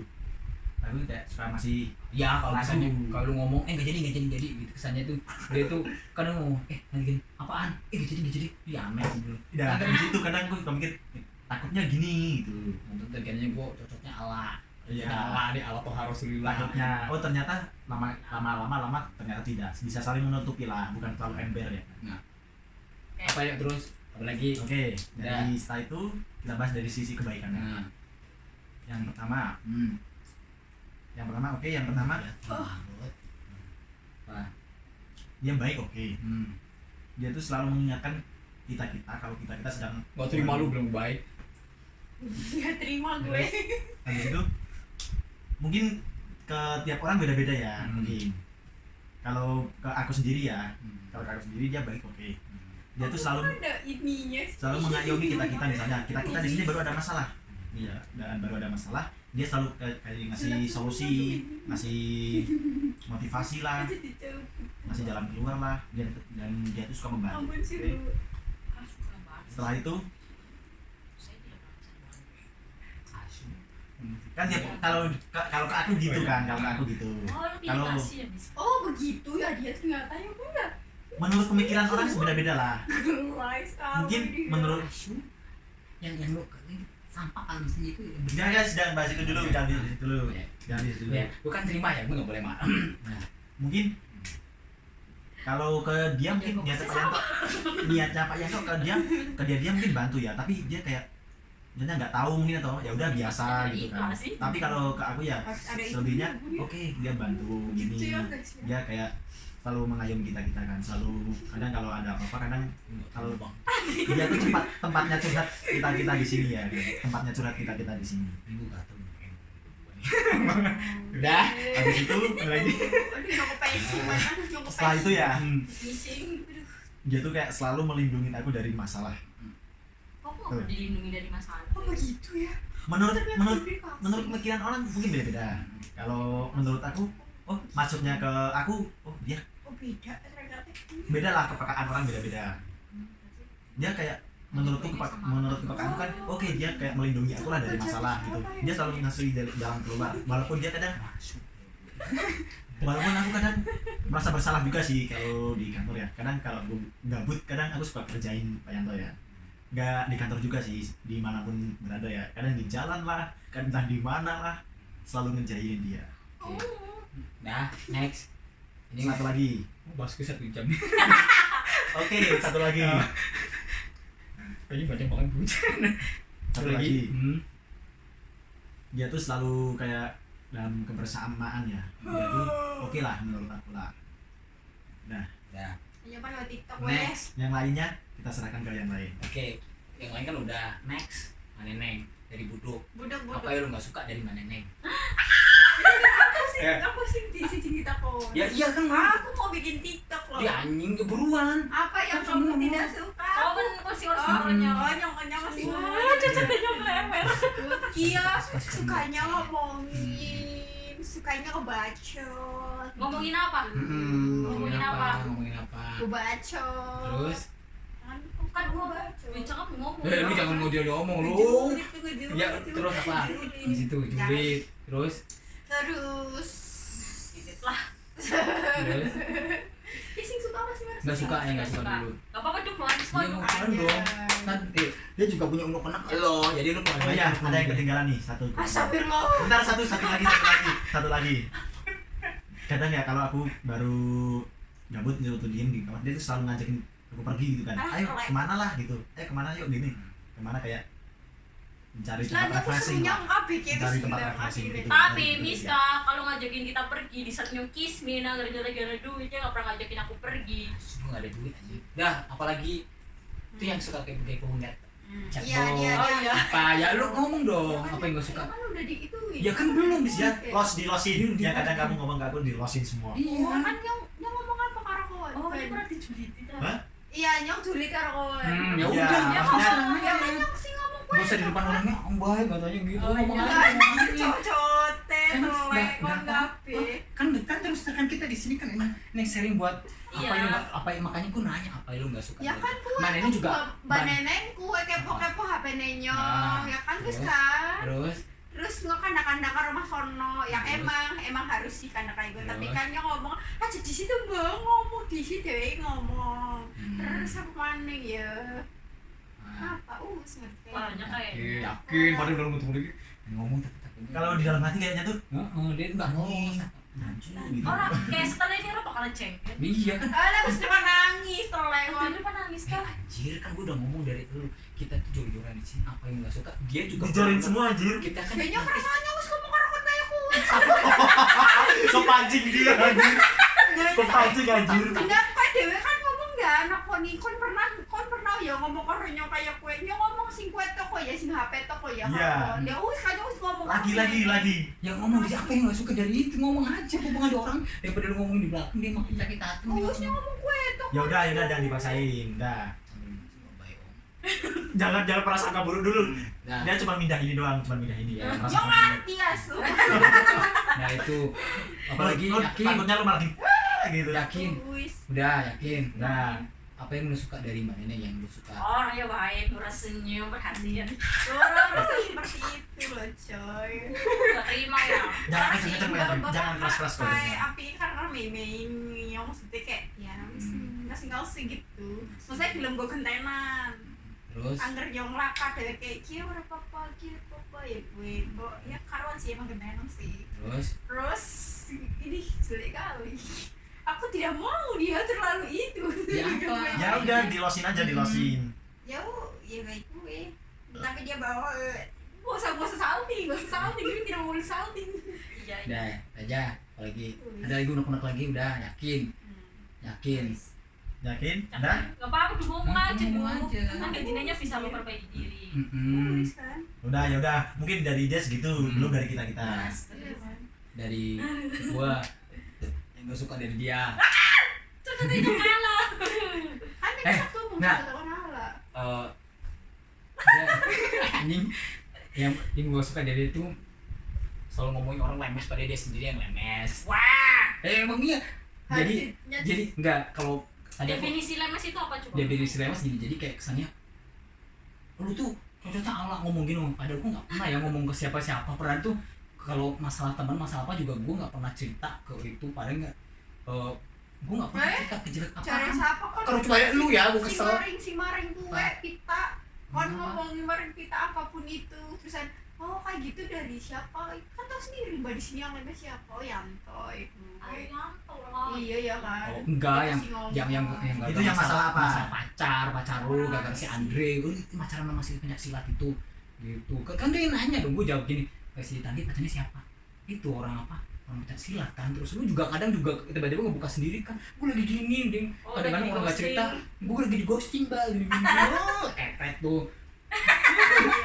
Aku kayak suka masih Ya kalau Lagu. misalnya kalau lu ngomong nggak jadi gitu kesannya tuh dia tuh kadang ngomong nanti gini apaan nggak jadi ya aneh gitu. tidak dari situ kadang aku suka mikir takutnya gini gitu. Untuk tergantinya gue cocoknya ala. Iya. Ala nih ala tuh harus Takutnya oh ternyata lama ternyata tidak bisa saling menutupi lah, bukan terlalu ember ya. Apa ya terus apalagi? Oke, dari setelah itu kita bahas dari sisi kebaikannya. Nah, Yang pertama, yang pertama dia baik oke. Dia tuh selalu mengingatkan kita kalau kita sedang gak terima lu belum baik. Nggak terima gue. habis itu mungkin ke tiap orang beda-beda ya. Mungkin kalau ke aku sendiri ya, kalau ke aku sendiri dia baik oke. Dia tuh selalu Ada ininya. selalu mengayomi kita misalnya kita di sini baru ada masalah. Iya, dan baru ada masalah, dia selalu kayak ngasih solusi, ngasih motivasi lah, ngasih jalan keluar lah, dan dia tuh suka membantu. Ampun sih Oke. lu. Setelah itu kan dia kalau ke aku gitu kan, kalau ke aku gitu. Oh, lu Kalau- imitasi ya, Miss? Oh begitu ya dia ternyata ya enggak. menurut pemikiran orang beda-beda lah. Mungkin menurut yang lu sampah kan misalnya itu jangan guys, jangan bahas itu dulu, jangan di situ dulu. Ya. Jangan di situ dulu. ya lu kan terima ya, gue nggak boleh marah. Nah, Mungkin kalau ke dia mungkin niatnya Pak Yanto ke dia mungkin bantu ya, tapi dia kayak dia nggak tahu mungkin atau ya udah biasa gitu kan. Tapi kalau ke aku ya selebihnya oke, dia bantu gini, dia kayak selalu mengayomi kita kan, selalu kadang kalau ada apa-apa kadang kalau dia tuh tempatnya curhat kita di sini ya, tempatnya curhat kita di sini. minggu gatel. Udah, Habis itu lagi setelah itu ya dia tuh kayak selalu melindungi aku dari masalah. Kok nggak dilindungi dari masalah? Oh begitu ya. Menurut pemikiran orang mungkin beda-beda. Kalau menurut aku, oh maksudnya ke aku, oh dia Oh beda ternyata. beda lah, kepekaan orang beda-beda. Dia kayak menurut kepekaan kan, oke dia kayak melindungi aku lah dari masalah gitu. Dia selalu ngasih jalan keluar. Walaupun aku kadang merasa bersalah juga sih kalau di kantor ya. Kadang kalau aku gabut, kadang aku suka kerjain Pak Yanto ya. Nggak di kantor juga sih, dimanapun berada ya. Kadang di jalan lah, kadang di mana lah, selalu ngejailin dia. Nah, next. Ini satu lagi. Bahasku 1 jam. Oke, satu lagi. Kayaknya banyak banget hujan. Satu lagi. Dia tuh selalu kayak dalam kebersamaan ya. Dia tuh oke lah menurut aku lah. Nah, Ya. Ya kan lewat TikTok Next. yang lainnya kita serahkan ke yang lain. Oke. Yang lain kan udah next. Mana Neng? Dari Buduk. Budok. Apa yang lu nggak suka dari mana Neng? Aku sih di sini kita kok. Ya iya kan. Aku mau bikin TikTok loh. Ya anjing keburuan. Apa yang Kan kamu kamu tidak suka? Oh kan kursi Oh, nyongnya masih cocoknya melewer. Kia sukanya ngomongin, sukanya ngebacot. Ngomongin apa? Ngomongin apa? Ngomongin apa? Ngebacot. Terus? Kan gua bincang apa ngomong? Lu jangan mau dia ngomong lu. Ya terus apa? Di situ julid. Terus? Terus Sedikit lah. Terus? Ising suka apa sih Mas? Nggak suka ya, nggak suka dulu. Gak apa-apa dong, keluarin semua Iya, dong. keluarin dong. Nanti dia juga punya umur penak lo, jadi lu keluarin Oh aja. iya, ada yang ketinggalan nih satu. Astagfirullah. Bentar, satu lagi. Kadang ya kalau aku baru gabut nyuruh diem di kamar, dia tuh selalu ngajakin aku pergi gitu kan. Ayo kemana lah gitu. Kemana yuk gini. Kemana kayak mencari tempat refreshing lah. Mencari tempat refreshing gitu. Tapi Miska kalau ngajakin kita pergi di saat nyokis Mina gara-gara duitnya nggak pernah ngajakin aku pergi. Gue nggak ada duit aja. Dah, apalagi itu yang suka kayak net. Iya. Apa ya lu ngomong dong, apa yang gak suka? Kan udah diituin. Ya kan belum bisa. Di losin. Ya kadang kamu ngomong ke aku di losin semua. Oh, kan yang ngomong apa karo kawan? Oh, ini berarti julitin. Hah? Iya, nyong julit karo kawan. Ya Iya, udah, Ya maksudnya kan nyong sih ngomong Gak usah di depan orangnya, om baik katanya gitu. Oh, Ngomong iya. aja. Cocote, Kan telek, nggak kon apa-apa. gape. Kan terus kan kita di sini kan emang sharing buat Iya. apa yang makanya aku nanya apa yang lu nggak suka. Ya kan Mana ini juga Mbak Neneng kue kepo-kepo HP nenyo. Nah, Ya kan terus? guys kan. Terus Ngekanda-kanda ke rumah sono. Yang emang harus sih kanda kayak gue. Tapi Terus? kan yang ngomong aja di situ Mbak ngomong di situ dewe ngomong. Hmm. Terus apa mana ya? nah, Apa ngerti. Banyak kayak. yakin padahal belum ketemu lagi ngomong tapi Kalau di dalam hati kayaknya tuh dia nggak ngomong. anjir gitu. Orang kayak setelah ini orang bakalan cengket. Iya kan. Terus depan nangis telek. Itu depan nangis kan? Anjir kan gue udah ngomong dari dulu kita tuh jor-joran di sini apa yang nggak suka dia juga Dijorin semua anjir. kita kan Kayaknya perasaannya wis ngomong karo kon kayak kue. Kepancing dia anjir. Kepancing anjir. Bener kok dewe kan ngomong gak anak kon pernah ya ngomong karo nyo kayak kue. Nyo ngomong sing kue toko ya sing HP toko ya. Iya. Ya wis kan wis ngomong. Lagi. yang ngomong dia apa yang nggak suka dari itu ngomong aja hubungan ada orang daripada lu ngomong di belakang dia makin sakit hati. Wis nyo ngomong kue toko. Ya udah jangan dipaksain. Dah. Jangan prasangka buruk dulu. Nah, Dia cuma mindah ini doang, cuma mindah ini. Ya. Yo ngerti asu. nah itu apalagi Lu yakin takutnya lu malah gitu. yakin Wis. udah yakin nah apa yang lu suka dari mana nih yang lu suka Orangnya baik, murah senyum, perhatian. Orang rasa seperti itu loh coy. Gak terima ya. Jangan kenceng-kenceng, jangan keras-keras. Kayak api karena meme yang maksudnya kayak ya wis ngasih gitu. Maksudnya film gue gentenan. Terus Angger jong laka dari kayak kira berapa ya gue ya karuan sih emang gentenan sih. Terus ini sulit kali. Aku tidak mau dia terlalu itu. Ya apa? Ya udah dilosin aja dilosin. Ya kayak gue. Tapi dia bawa gak usah salting, dia tidak mau salting. Iya. udah aja apalagi ada lagi unek-unek lagi udah yakin Yakin? Udah? Gak apa-apa dulu ngomong aja dulu. Ngomong aja. Kan gajinya bisa memperbaiki diri. Tulis kan. Udah ya udah, mungkin dari dia segitu, belum dari kita. Iya kan. Dari gua yang gak suka dari dia Terus itu kalah. Kan Eh, kita tuh mau nggak. kata nala. anjing yang gua suka dari itu selalu ngomongin orang lemes pada dia sendiri yang lemes. Wah. Emang iya. Jadi enggak kalau tadi aku- Definisi lemes itu apa coba? definisi lemes gini, jadi kayak kesannya lu tuh cocoknya ala ngomong gini, padahal gue nggak pernah ya ngomong ke siapa-siapa. Pernah tuh kalau masalah teman masalah apa juga gue nggak pernah cerita ke itu, padahal nggak gue nggak pernah cerita ke jelek Cara apa. siapa kan? Kalau cuma lu ya gue si kesel. maring gue kita kan ngomongin maring kita apapun itu terusan kayak gitu dari siapa kan tau sendiri mbak di sini yang lemes siapa Yanto itu Yanto lah. iya ya kan. Oh, enggak yang Kasih ngomong. nggak Itu yang masalah apa? masalah pacar lu gara-gara si Andre lu pacaran sama si penyak silat itu gitu kan dia nanya dong, gue jawab gini, si Tandi pacarnya siapa, itu orang apa, orang pencak silat kan. Terus lu juga kadang juga tiba-tiba ngebuka sendiri kan, gue lagi gini ding, kadang-kadang orang nggak cerita gue lagi di ghosting bal gini epet tuh.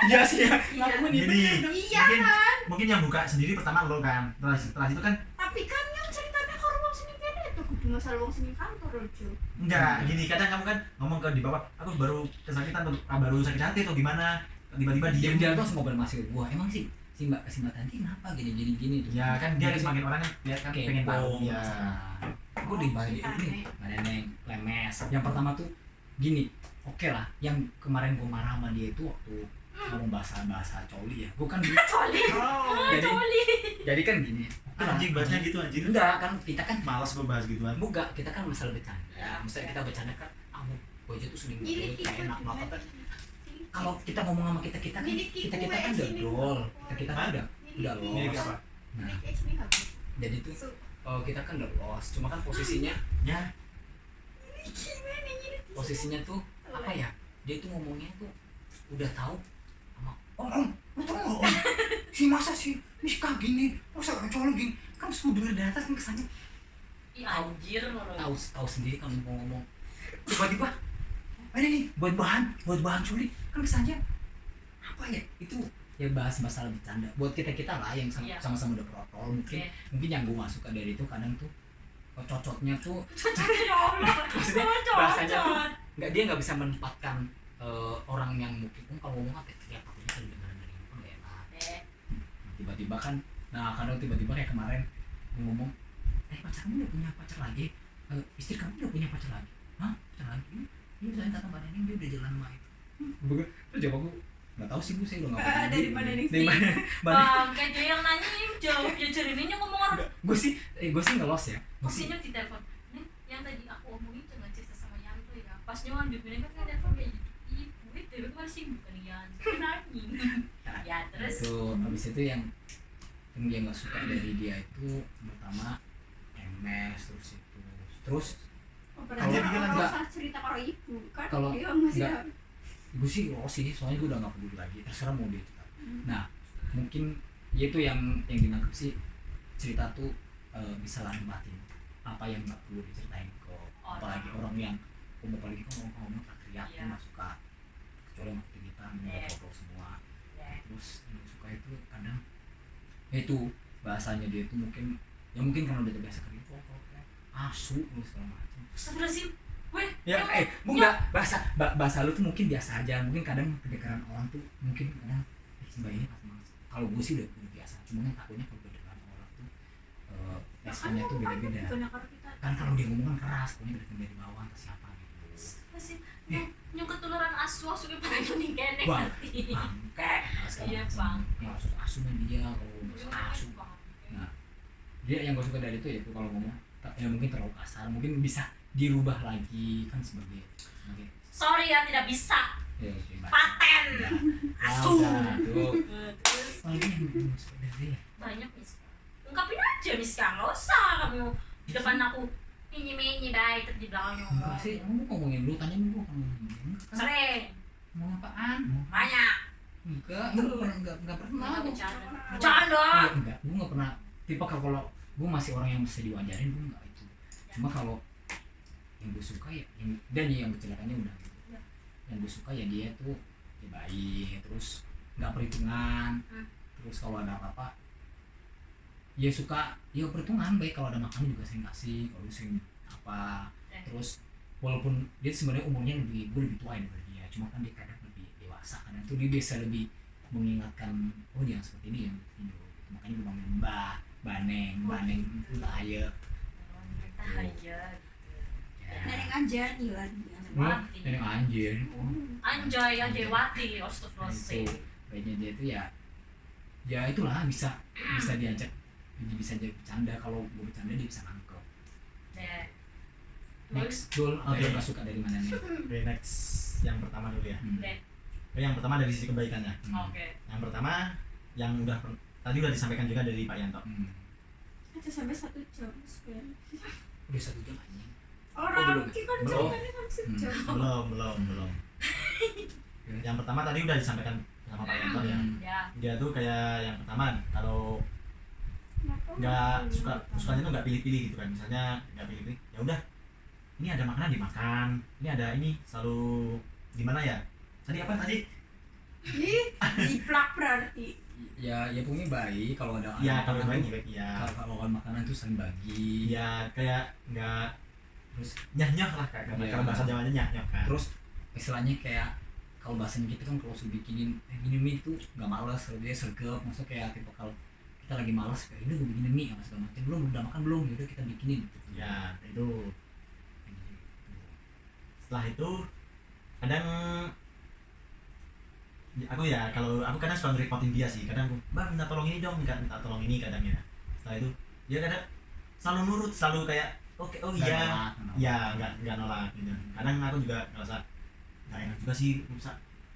Iya sih ya, ngaku nih Gini, Iya kan. mungkin yang buka sendiri pertama lo kan, setelah itu kan Tapi kan yang ceritanya kalau uang sini beda tuh kudu masalah uang sini kantor lucu. enggak gini, kadang kamu kan ngomong ke di bawah, aku baru kesakitan atau baru sakit hati atau gimana, tiba-tiba dia dia tuh langsung ngobrol masih gua, emang sih si mbak Tanti kenapa gini tuh ya kan dia semakin orang kan dia kan pengen tahu ya. Gue di balik ini ada yang lemes. Yang pertama tuh gini, oke lah, yang kemarin gue marah sama dia itu waktu ngomong bahasa coli ya, gue kan Coli. jadi Coli. jadi kan gini, oke lah. Anjing bahasnya gitu anjing. Enggak kan, kita kan Malas gue bahas gituan. bukan, kita kan masalah bercanda, misalnya kita bercanda kan, gue aja tuh sering ngomong kayak enak banget kan. Kalau kita ngomong sama kita kan kita kan udah dol, kita kan udah Ini los. apa? Nah, Ini sini habis. jadi tuh kita kan udah los, cuma kan posisinya posisinya tuh apa ya, dia tuh ngomongnya tuh udah tahu sama lu tau nggak si masa sih si kak gini masa cowok gini kan sudah denger dari atas kan kesannya Ih anjir. tahu sendiri kan mau ngomong tiba-tiba ini nih buat bahan culik kan kesannya apa ya itu ya bahas masalah bercanda buat kita lah yang Iya. sama-sama udah protokol mungkin Iya. mungkin yang gue masuk dari itu kadang tuh cocoknya tuh Ya Allah. maksudnya Cocok. bahasanya tuh dia nggak bisa menempatkan orang yang mungkin kalau ngomong apa ya takutnya kan dengerin dari gue nggak enak tiba-tiba kan kadang tiba-tiba kayak kemarin gue ngomong pacarmu udah punya pacar lagi, istri kamu udah punya pacar lagi, hah pacar lagi ini saya kata mbak Neneng dia udah jalan sama itu terus jawab aku nggak tahu sih bu, saya udah nggak peduli. Dari mana nih Dari sih? mana Bang, kayak dia yang nanya jawab dia cerininya ngomong orang. gue sih ngelos ya gue sih Posisinya di telepon. Nih, yang tadi aku omongin jangan cerita sama Yanto ya. Pas nyuan di kan telepon kayak gitu. Ih, gue dari kemarin sih bukan Yanto. Nanya. Ya terus. itu habis itu yang dia nggak suka dari dia itu pertama MS terus Kalau Kalau nggak enggak- cerita kalau ibu kan kalau dia masih enggak- gue sih sih soalnya gue udah nggak peduli lagi terserah mau dia cerita. Nah mungkin ya itu yang dinangkep sih cerita tuh bisa lah batin apa yang nggak perlu diceritain ke apalagi orang yang apalagi kan ngomong teriak Iya. tuh nggak suka, kecuali sama kita Iya. ngobrol semua. Ya. Terus yang suka itu kadang ya itu bahasanya dia itu mungkin karena udah terbiasa kerja asu segala macam. Astagfirullahaladzim. Weh, Ya, enggak bahasa lu tuh mungkin biasa aja, mungkin kadang kedengaran orang tuh mungkin kadang mbak ini pas banget. Kalau gue sih udah biasa, cuma kan takutnya kalau kedengaran orang tuh responnya tuh beda-beda. Kan kalau dia ngomong kan keras, pokoknya kedengaran dari bawah atau siapa gitu. Astagfirullahaladzim. Nyong ketularan asu ke paling nih kene. Bang, bangke. Iya, bang. Asu dia kalau asu. Nah, dia yang gue suka dari itu ya kalau ngomong ya mungkin terlalu kasar, mungkin bisa dirubah lagi kan sebagai Sorry ya tidak bisa. bebas. Paten. Asu. Udah, tuh. Terus Lagi yang belum suka dari ya. banyak Miska. Ungkapin aja Miska, nggak usah kamu di depan aku menyi baik terus di belakangnya Enggak sih, kamu ngomongin dulu, tanya dulu kamu ngomongin. sering Mau apaan? banyak Enggak pernah. nggak bercanda Iya, bercanda enggak, gue nggak pernah. Tipe kalau gue masih orang yang bisa diwajarin, gue nggak itu. Cuma kalau yang gue suka ya, dan yang kecelakannya udah gitu. Yang gue suka ya dia tuh ya baik, terus nggak perhitungan. Terus kalau ada apa-apa, ya suka ya perhitungan baik. Kalau ada makan juga sering kasih, kalau sering apa. Terus walaupun dia sebenarnya umurnya gue lebih tua daripada dia, cuma kan dia kadang lebih dewasa, kadang tuh dia bisa lebih mengingatkan, oh dia seperti ini yang hidup. Makanya gue panggil mbah, baneng entah aja. aja Nenek Anjani lagi. Nenek anjir. anjay wati Nah, astagfirullahaladzim itu baiknya dia itu ya itulah bisa diajak, bisa jadi bercanda. Kalau gue bercanda dia bisa nangkep. deh Next, Dul, apa Oke. yang gak suka dari mana nih? Oke, next yang pertama dulu ya. deh Yang pertama dari sisi kebaikannya. oke Yang pertama yang tadi udah disampaikan juga dari Pak Yanto. Aja sampai 1 jam sebenarnya. Udah 1 jam anjing. Orang kita kan Belum. jawabannya kan sejam. Belum. Yang pertama tadi udah disampaikan sama Pak Yanto ya. ya Dia tuh kayak yang pertama kalau Kenapa nggak nggak sukanya tuh nggak pilih-pilih gitu kan. Misalnya nggak pilih-pilih, ya udah ini ada makanan dimakan, ini ada ini selalu gimana ya? Tadi apa tadi? Ih, jiplak berarti. Ya pokoknya baik kalau ada Ya makanan kalau baik tuh- baik ya. kalau ada makanan tuh saling bagi. Ya kayak nggak Terus nyah lah kayak Iya. kalau bahasa Jawanya nyah kan. terus istilahnya kayak kalau bahasanya kita kan kalau suruh bikinin gini mie itu nggak males, dia sergap. Maksudnya kayak tipe kalau kita lagi males kayak ini gue bikinin mie apa segala macam, belum udah makan belum, yaudah kita bikinin gitu. Ya itu. Setelah itu kadang aku ya kalau aku kadang suka ngerepotin dia sih. Kadang aku, "Bang, minta tolong ini dong, minta tolong ini," kadangnya. Setelah itu dia kadang selalu nurut, selalu kayak oke, oh Nggak iya. nolak. Ya nggak nolak gitu. Kadang aku juga ngerasa nggak enak juga sih,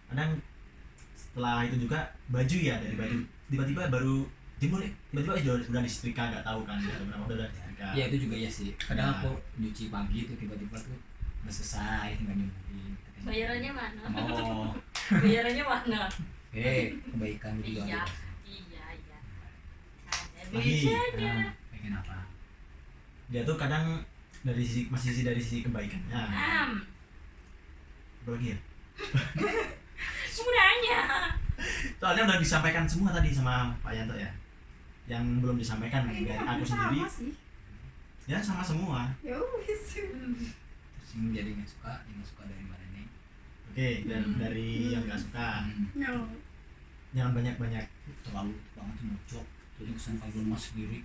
kadang setelah itu juga baju ya, dari baju tiba-tiba baru jemur ya, tiba-tiba udah disetrika, nggak tahu kan ya, berapa udah disetrika. Ya itu juga ya sih. Kadang Nah. aku nyuci pagi tuh tiba-tiba tuh udah selesai, tinggal nyemurin. bayarannya mana Oh, bayarannya mana kebaikan juga. iya ada. iya Lagi, Bedanya. Pengen apa? Dia tuh kadang dari sisi kebaikannya. Apa lagi ya? sebenarnya Soalnya udah disampaikan semua tadi sama Pak Yanto ya. Yang belum disampaikan Ini dari hampir aku sendiri, sama sih. ya sama semua. Ya wis. Terus yang jadi nggak suka, yang nggak suka dari mana nih? Oke, dan dari yang nggak suka, No. jangan banyak-banyak. Terlalu banget muncul. Jadi kesan kalau mas sendiri.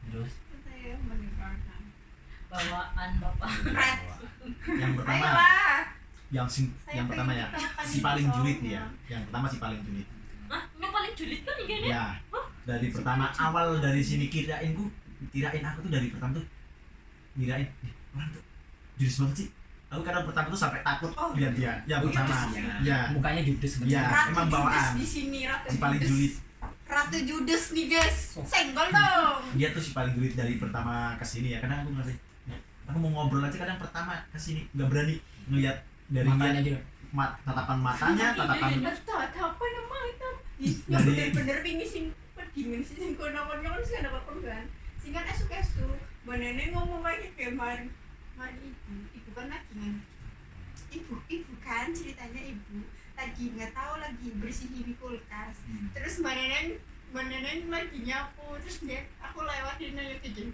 Terus Saya mendengarkan. bawaan bapak Yang pertama, Ayolah. yang pertama ya, si paling julid dia. Yang pertama si paling julid. ah yang paling julid kan ini Ya, dari pertama awal dari sini kirain aku tuh dari pertama tuh kirain orang tuh judes banget sih. Aku kadang pertama tuh sampai takut Oh. lihat dia. Yang Oh, pertama, judes ya. ya, Mukanya judes Ya. sebenarnya. Ratu emang Judes bawaan. di sini Ratu si paling Judes. julid. Ratu Judes nih guys. Oh. Senggol dong. Dia tuh si paling julid dari pertama ke sini ya. Kadang aku ngerasa, ya, aku mau ngobrol aja kadang pertama ke sini nggak berani ngelihat dari Makanya lihat aja. tatapan matanya, tatapan Apa nama itu? Ya Dari- bener-bener ini sing pedingin sih sing kono kan sih ada apa kan. Sing kan esuk-esuk. Mbak Nenek ngomong lagi kayak mari ibu kan lagi kan. Ibu kan ceritanya ibu lagi nggak tahu lagi bersihin kulkas. Terus Mbak Nenek lagi nyapu terus aku lewatin aja ke dia.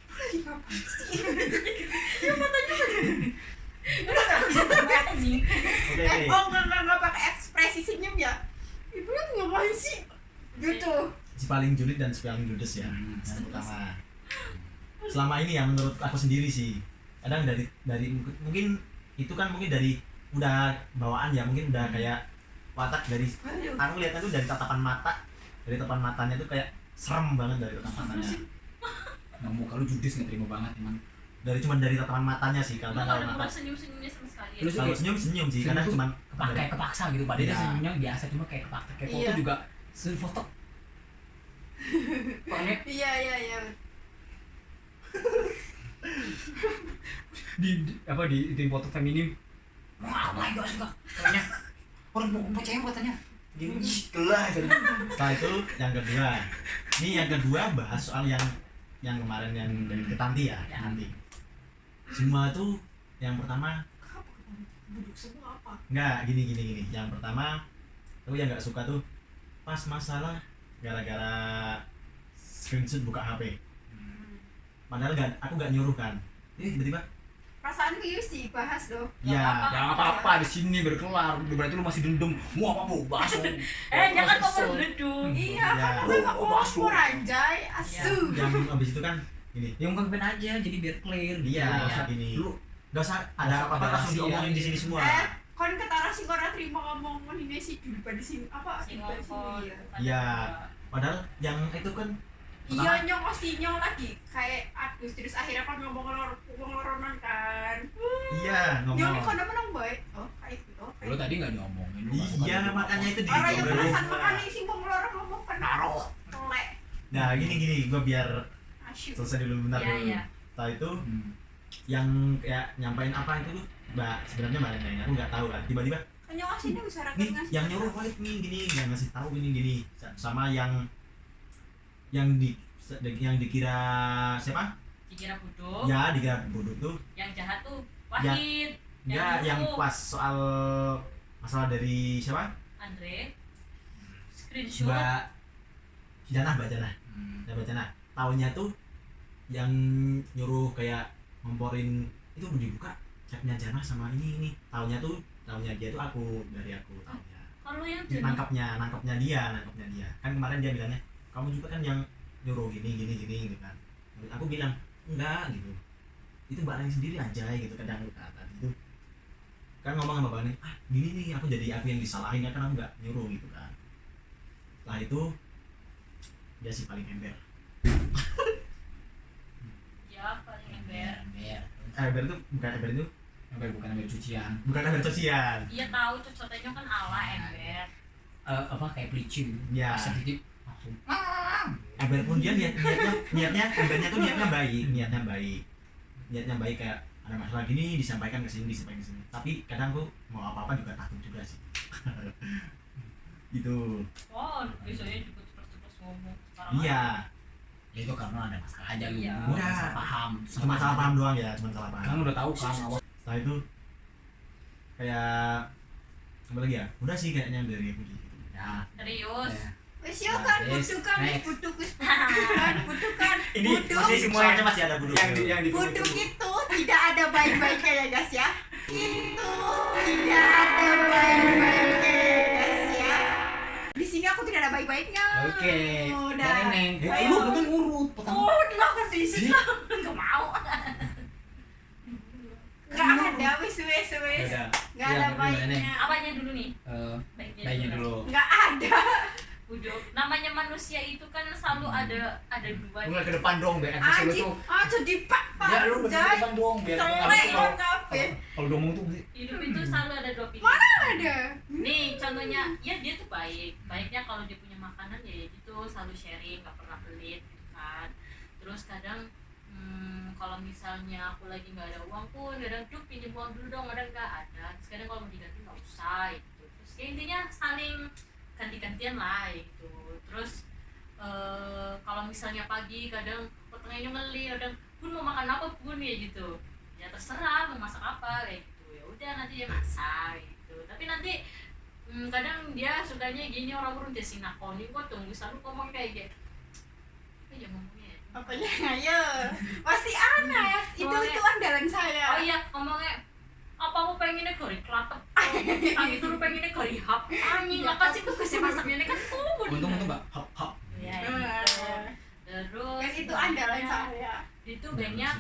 Lagi ngapain sih? Ya matanya anjing oke oke. oh enggak pakai ekspresi senyum ya. Ibu lagi ngapain sih? Gitu. Si paling julid dan si paling judes ya. Yang pertama. Selama ini ya menurut aku sendiri sih. Kadang dari mungkin itu kan mungkin dari udah bawaan ya, mungkin udah kayak watak dari Aduh. aku lihat itu dari tatapan mata. Dari tatapan matanya tuh kayak serem banget dari tatapan matanya. Nah, muka lu judes nggak terima banget emang. dari tatapan matanya sih, Lu kadang nggak kalau ada mata kurang senyum-senyumnya sama sekali ya? Terus kalau senyum sih, kadang tuh cuman kayak kepaksa gitu, padahal dia Iya. senyumnya biasa cuma kayak kepaksa. Kayak foto Iya. juga foto. Pokoknya Iya. di foto feminim. Wah, gak suka. Kayaknya orang mau percaya katanya. Gini, kelah gitu. setelah itu yang kedua. Ini yang kedua bahas soal yang kemarin yang dari ke Tanti ya, Tanti. Semua tuh yang pertama Apa buduk semua apa? enggak gini. Yang pertama tuh yang nggak suka tuh pas masalah gara-gara screenshot buka HP. Padahal aku nggak nyuruh kan. Tiba-tiba Perasaanku Yus dibahas loh. ya Jangan apa-apa di sini berkelar. Berarti lu masih dendam. Wah, apa bu? Bahas. Jangan ngomong duduk. Iya Ya. kan aku nggak mau Masuk. anjay asu. yang abis itu kan gini. Yang ungkapin aja jadi biar clear gitu. Iya, Ya. gini. Lu Nggak usah ada apa-apa ada langsung rahasia. diomongin di sini semua. Kon ketara sih kora terima ngomong ini sih dulu pada sini apa Si di pada ngomong. sini ya. Iya. Padahal yang itu kan Iya nyong lagi kayak aduh terus akhirnya kan ngomong-ngomong kan. iya Nyong ini ngomong. kono menang baik. Oh kayak gitu. lu tadi nggak diomongin. Lu nggak suka Iya gitu. makanya itu di Orang yang dulu. perasaan makanya sih mau ngelorong ngomong kan Naruh. telek. Nah gini gua biar Asyik. selesai dulu bentar Iya, dulu. iya. Setelah itu Hmm. yang kayak nyampain apa itu tuh mbak sebenarnya mbak Neneng aku nggak tahu kan tiba-tiba Kan nyong aslinya bisa nih yang nyuruh Walid nih gini yang ngasih tahu gini sama yang dikira siapa Dikira bodoh. ya dikira bodoh tuh Yang jahat tuh Ya. Wahid. yang nyuruh. pas soal masalah dari siapa Andre. Screenshot. mbak Janah Hmm. Mbak Janah tahunya tuh yang nyuruh kayak ngomporin itu udah dibuka chatnya Janah sama ini tahunya dia tuh dari aku tahunya. Kalau yang jadi nangkapnya dia kan kemarin dia bilangnya kamu juga kan yang nyuruh gini gitu kan. Aku bilang enggak gitu, itu mbak Nani sendiri aja gitu kadang kata gitu kan ngomong sama mbak Nani gini nih aku yang disalahin kan aku nggak nyuruh gitu kan. Setelah itu dia sih paling ember. ya paling ember. Ember itu bukan ember cucian. bukan ember cucian. Iya tahu cocotannya kan ala ember. Apa kayak pelicin. Ya. Sedikit langsung. Ember pun dia niatnya embernya tuh niatnya baik kayak ada masalah gini disampaikan ke sini tapi kadang aku mau apa juga takut juga sih. Gitu. Oh biasanya juga cepet-cepet ngomong. Sekarang Iya, Ya itu karena ada masalah aja lu. Iya. Lu nggak salah paham. cuma salah paham doang ya, cuma salah Kan paham. udah tahu kan awal. Setelah itu kayak apa lagi ya? Udah sih kayaknya dari aku gitu. Ya. serius. Ya. Wes yo kan Yes, buduk kan next. buduk wis buduk kan Ini buduk. semuanya masih ada buduk. Buduk itu tidak ada baik-baiknya ya guys ya. Itu tidak ada baik-baiknya ya guys ya. Di sini aku tidak ada baik-baiknya. Oke. Udah. Dan Neneng. Ayo. Lu kan urut pertama. Oh, dilakukan di sini. Nggak mau. Gak ada wis. Udah. Gak Iya, ada gimana, Neng? baiknya. Apanya dulu nih? Baiknya Baiknya dulu. Gak ada. Budok. Namanya manusia itu kan selalu ada dua. Lu ngeliat ke depan dong biar episode lu Anjing, tuh. jadi pak Ya lu ngeliat ke depan dong biar Telek abis itu lo kafe. kalau udah ngomong tuh mesti Hidup itu selalu ada dua pilihan. Mana ada? Nih contohnya, ya dia tuh baik. Baiknya kalau dia punya makanan ya gitu selalu sharing, nggak pernah pelit gitu kan. Terus kadang kalau misalnya aku lagi nggak ada uang pun kadang tuh pinjam uang dulu dong, kadang nggak ada. Terus kadang kalau mau diganti nggak usah gitu. Terus ya intinya saling ganti-gantian lah gitu. Terus kalau misalnya pagi kadang tengahnya ngeli, kadang Bun mau makan apa Bun ya gitu. Ya terserah mau masak apa kayak gitu. Ya udah nanti dia masak gitu. Tapi nanti kadang dia sukanya gini, orang-orang dia sinakoni kok tunggu selalu ngomong kayak gitu. Ya ngomongnya. Apanya ayo? Pasti aneh. Itu andalan saya. Oh iya ngomongnya apa aku pengennya kori kelapet, itu lu pengennya kori hap, anjing apa sih tuh kasih masaknya ini kan tuh. untung mbak hap. Ya gitu. Terus Kan itu andalan banyak- saya. itu banyak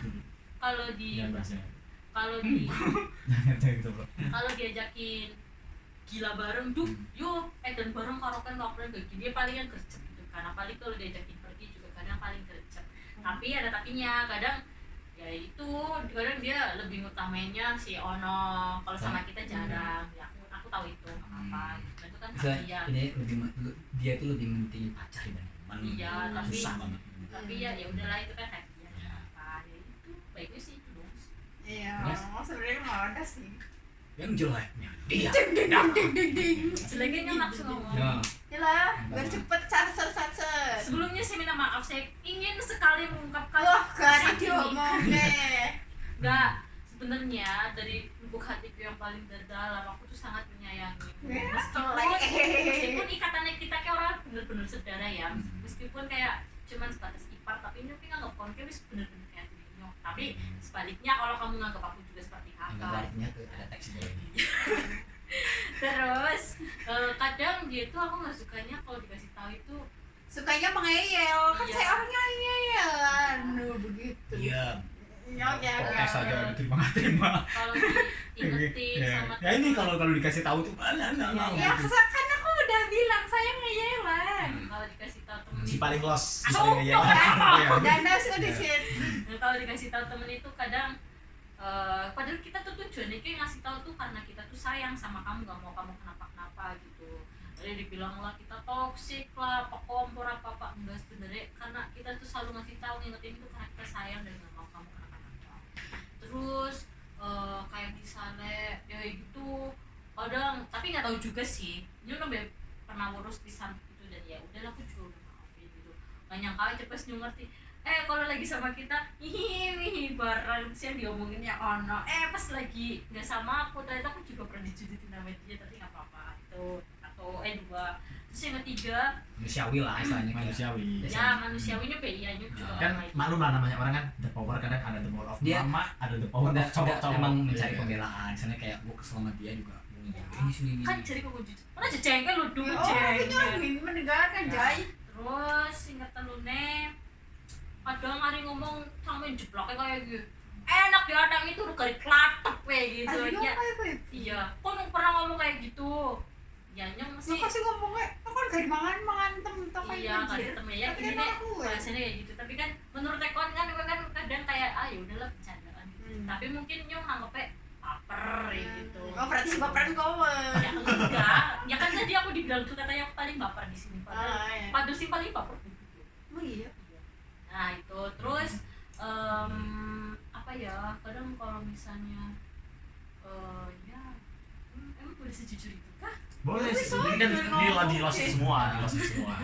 kalau di Jangan bahasnya. kalau di Jangan gitu, Bro. kalau diajakin gila bareng duh yuk dan bareng karaoke ngobrol kayak gini dia palingan gercep gitu kan, apalagi kalau diajakin pergi juga kadang paling gercep. Tapi ada tapinya kadang ya itu kadang dia lebih ngutamainnya si Ono, kalau sama kita jarang. Ya aku tahu itu nggak apa-apa gitu. Itu kan hak Misalnya dia. ini dia tuh lebih mentingin pacar dibanding teman. Iya, tapi- susah banget. Tapi ya udahlah itu kan hak dia. Nggak apa. Ya itu baiknya sih itu dong. Iya, Terus? sebenarnya nggak ada sih. Yang jeleknya dia. Ding ding ding ding ding ding. Jeleknya kan langsung ngomong. Nah, Yalah, biar cepet satset. Sebelumnya saya minta maaf, saya ingin sekali mengungkapkan Wah, gari pesan ini. diomong deh. Enggak, sebenarnya dari lubuk hatiku yang paling terdalam aku tuh sangat menyayangi. Meskipun ikatannya kita kayak orang bener-bener saudara ya, meskipun kayak cuman sebatas ipar, tapi ini mungkin nganggap kamu kayak bener-bener kayak nyok. Tapi sebaliknya kalau kamu nganggap aku juga seperti enggak kakak. artinya tuh ada teks lagi. Terus kadang dia tuh aku nggak sukanya kalau dikasih tahu itu Sukanya mengeyel, kan Iya. saya orangnya ngeyelan. Begitu. Iya. Ya, Podcast aja terima nggak terima. kalau diingetin Ya, sama ya ini kalau dikasih tahu tuh mana Ya, kan aku udah bilang saya ngeyelan. kalau dikasih tahu temen Si paling los. Si Asuk, paling ngeyel. Dan sudah di sini. Nah, kalau dikasih tahu temen itu kadang padahal kita tuh tujuannya kayak ngasih tahu tuh karena kita tuh sayang sama kamu, gak mau kamu kenapa-kenapa gitu. Jadi dibilang lah kita toksik lah, pekompor apa enggak, sebenarnya karena kita tuh selalu ngasih tahu ngingetin itu karena kita sayang dan gak mau kamu kenapa-kenapa. Terus kayak misalnya ya gitu kadang, tapi nggak tahu juga sih dia lebih pernah ngurus pisan itu dan ya udahlah aku juga udah maafin gitu. Gak nyangka aja pas dia ngerti kalau lagi sama kita hihihi bareng sih yang diomonginnya Ono, pas lagi nggak sama aku ternyata aku juga pernah dijuditin sama dia tapi nggak apa-apa itu. Atau dua, terus yang ketiga manusiawi lah istilahnya kayak. Manusiawi. Biasa. ya manusiawinya bedanya juga Kan sama itu. maklum lah namanya orang kan the power, kadang ada the power of Dia- mama, ada the power Udah of cowok-cowok. emang mencari Iya. pembelaan, misalnya kayak gue kesel sama dia juga ini sini Kan jadi kok jujur mana jengkel lu dulu Oh, ini jengkel. orang ini mendengarkan, Jai. Terus singkat telune kadang hari ngomong sampe jebloknya kayak gitu enak ya adang itu udah kali kelatek kayak gitu Aduh, ya. apa itu? Iya kok nung pernah ngomong kayak gitu ya nyong Lu sih kasih ngomong kayak, aku kan gak mangan tem kayak iya kan anjir. temen ya Tapi begini emang aku ya. bahasanya kayak gitu tapi kan menurut Ekon kan kadang kayak ya udahlah bercandaan gitu tapi mungkin nyong anggapnya baper ya gitu Oh, berarti si baperan kowe. ya enggak ya kan tadi aku dibilang tuh katanya aku paling baper di sini padahal Ah, iya. padahal sih paling baper gitu. Oh iya. Nah itu terus apa ya kadang kalau misalnya ya emang boleh sejujur itu kah? Boleh sih, Boleh, ini kan soalnya dilosin ngomong. semua, dilosin semua.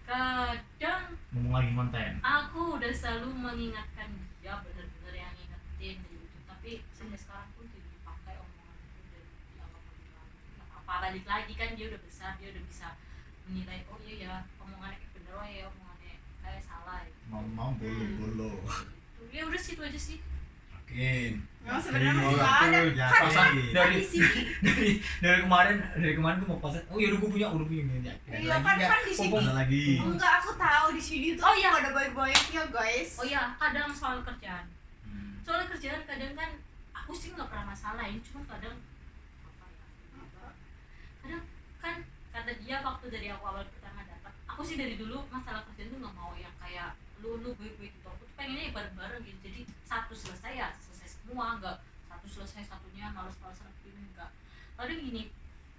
Kadang Ngomong lagi konten. aku udah selalu mengingatkan dia bener-bener yang ngingetin gitu tapi sampai sekarang pun tidak dipakai omongan itu dan dianggap menghilangkan. Apa balik lagi kan dia udah besar dia udah bisa menilai oh iya ya omongannya kayak bener oh ya omongannya kayak salah gitu. Mau bulu. Ya udah situ aja sih. Yakin. Memang sebenarnya masih Iya, ada. ya, Kan pasti. kan dari di sini. dari kemarin gue mau post oh ya udah gue punya gini Iya, kan di sini. Ada lagi. Enggak, aku tahu di sini tuh Oh, iya. ada baik-baiknya, guys. Oh iya, kadang soal kerjaan. Soal kerjaan kadang kan aku sih nggak pernah masalahin, cuma kadang apa ya? Kadang kan kata dia waktu dari aku awal pertama dapat, aku sih dari dulu masalah kerjaan tuh nggak mau yang kayak lu gue gitu. Aku tuh pengennya ya bareng-bareng gitu. Jadi satu selesai ya selesai semua, nggak satu selesai satunya males-malesan ini enggak. Kadang gini,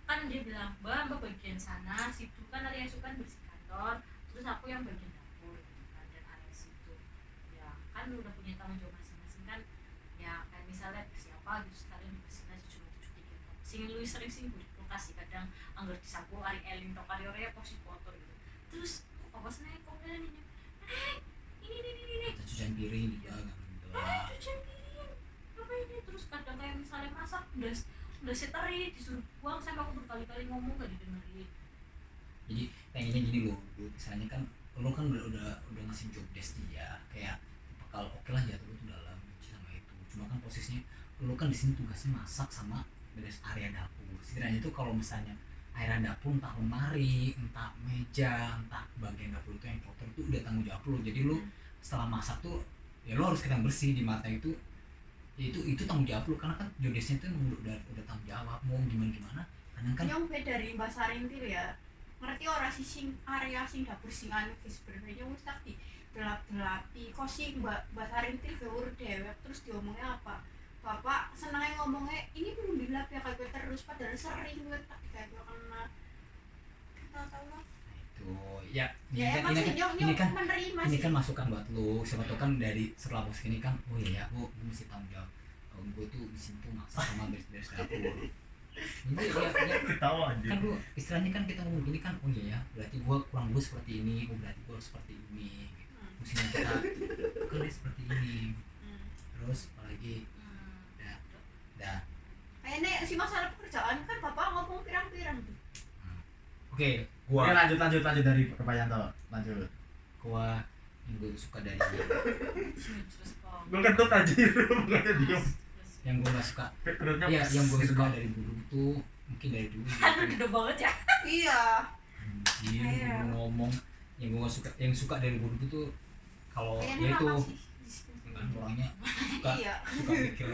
kan dia bilang, mbak bagian sana, situ kan ada yang suka bersih kantor, terus aku yang bagian dapur gitu kan, dan area situ. Ya kan udah punya tanggung jawab masing-masing kan. Ya kayak misalnya siapa gitu sekalian dibersihin aja cuma cuci dikit. Sing lu sering sing di kulkas sih kadang anggar disapu ari eling tok ari ore posisi kotor gitu. Terus kok apa seneng kok ini. Ini. cucian piring juga kan Cucian piring. Apa ini? Terus kadang kayak misalnya masak udah seteri disuruh buang sampai aku berkali-kali ngomong gak didengerin. jadi pengennya gini loh misalnya kan lo kan udah ngasih job desk dia kayak bakal oke lah jatuh itu dalam sama itu cuma kan posisinya lo kan di sini tugasnya masak sama beres area dapur setidaknya itu kalau misalnya area dapur entah lemari entah meja entah bagian dapur itu yang kotor itu udah tanggung jawab lo jadi lo setelah masak tuh ya lo harus kita bersih di mata itu ya itu tanggung jawab lo karena kan job desknya itu udah tanggung jawab mau gimana kadang kan Yang beda dari Mbak Sarintil ya. Ngerti orang sing area sing dapur sing anu sebenarnya wis tak di gelap-gelapi kok sih Mbak Sarintil gawur dewek terus diomongnya apa bapak senangnya ngomongnya ini belum dilap ya kayak gue terus padahal sering gue tak kayak gue kena tahu lah itu ya ya emang sih ini kan menerima ini sih kan masukan buat lu siapa tau kan dari setelah bos ini kan oh iya ya gue mesti tanggung jawab gue tuh di sini tuh maksa sama beres-beres dapur ini ya Ketawa aja. kan gue istilahnya kan kita ngomong gini kan oh iya ya berarti gue kurang gue seperti ini oh berarti gue seperti ini mestinya kita kan dia seperti ini terus apalagi dah kayaknya si masalah pekerjaan kan bapak ngomong pirang-pirang tuh oke Oke, gua lanjut dari Pak Yanto. Lanjut. gua yang gue suka dari terus kok Gue kentut aja, bukannya diem. yang gue gak suka Perutnya ya yang gue suka dari dulu tuh mungkin dari dulu aduh gede banget ya iya anjir Iya. gua ngomong yang gue gak suka yang suka dari dulu tuh kalau kayaknya ya itu makasih kan orangnya suka iya suka mikir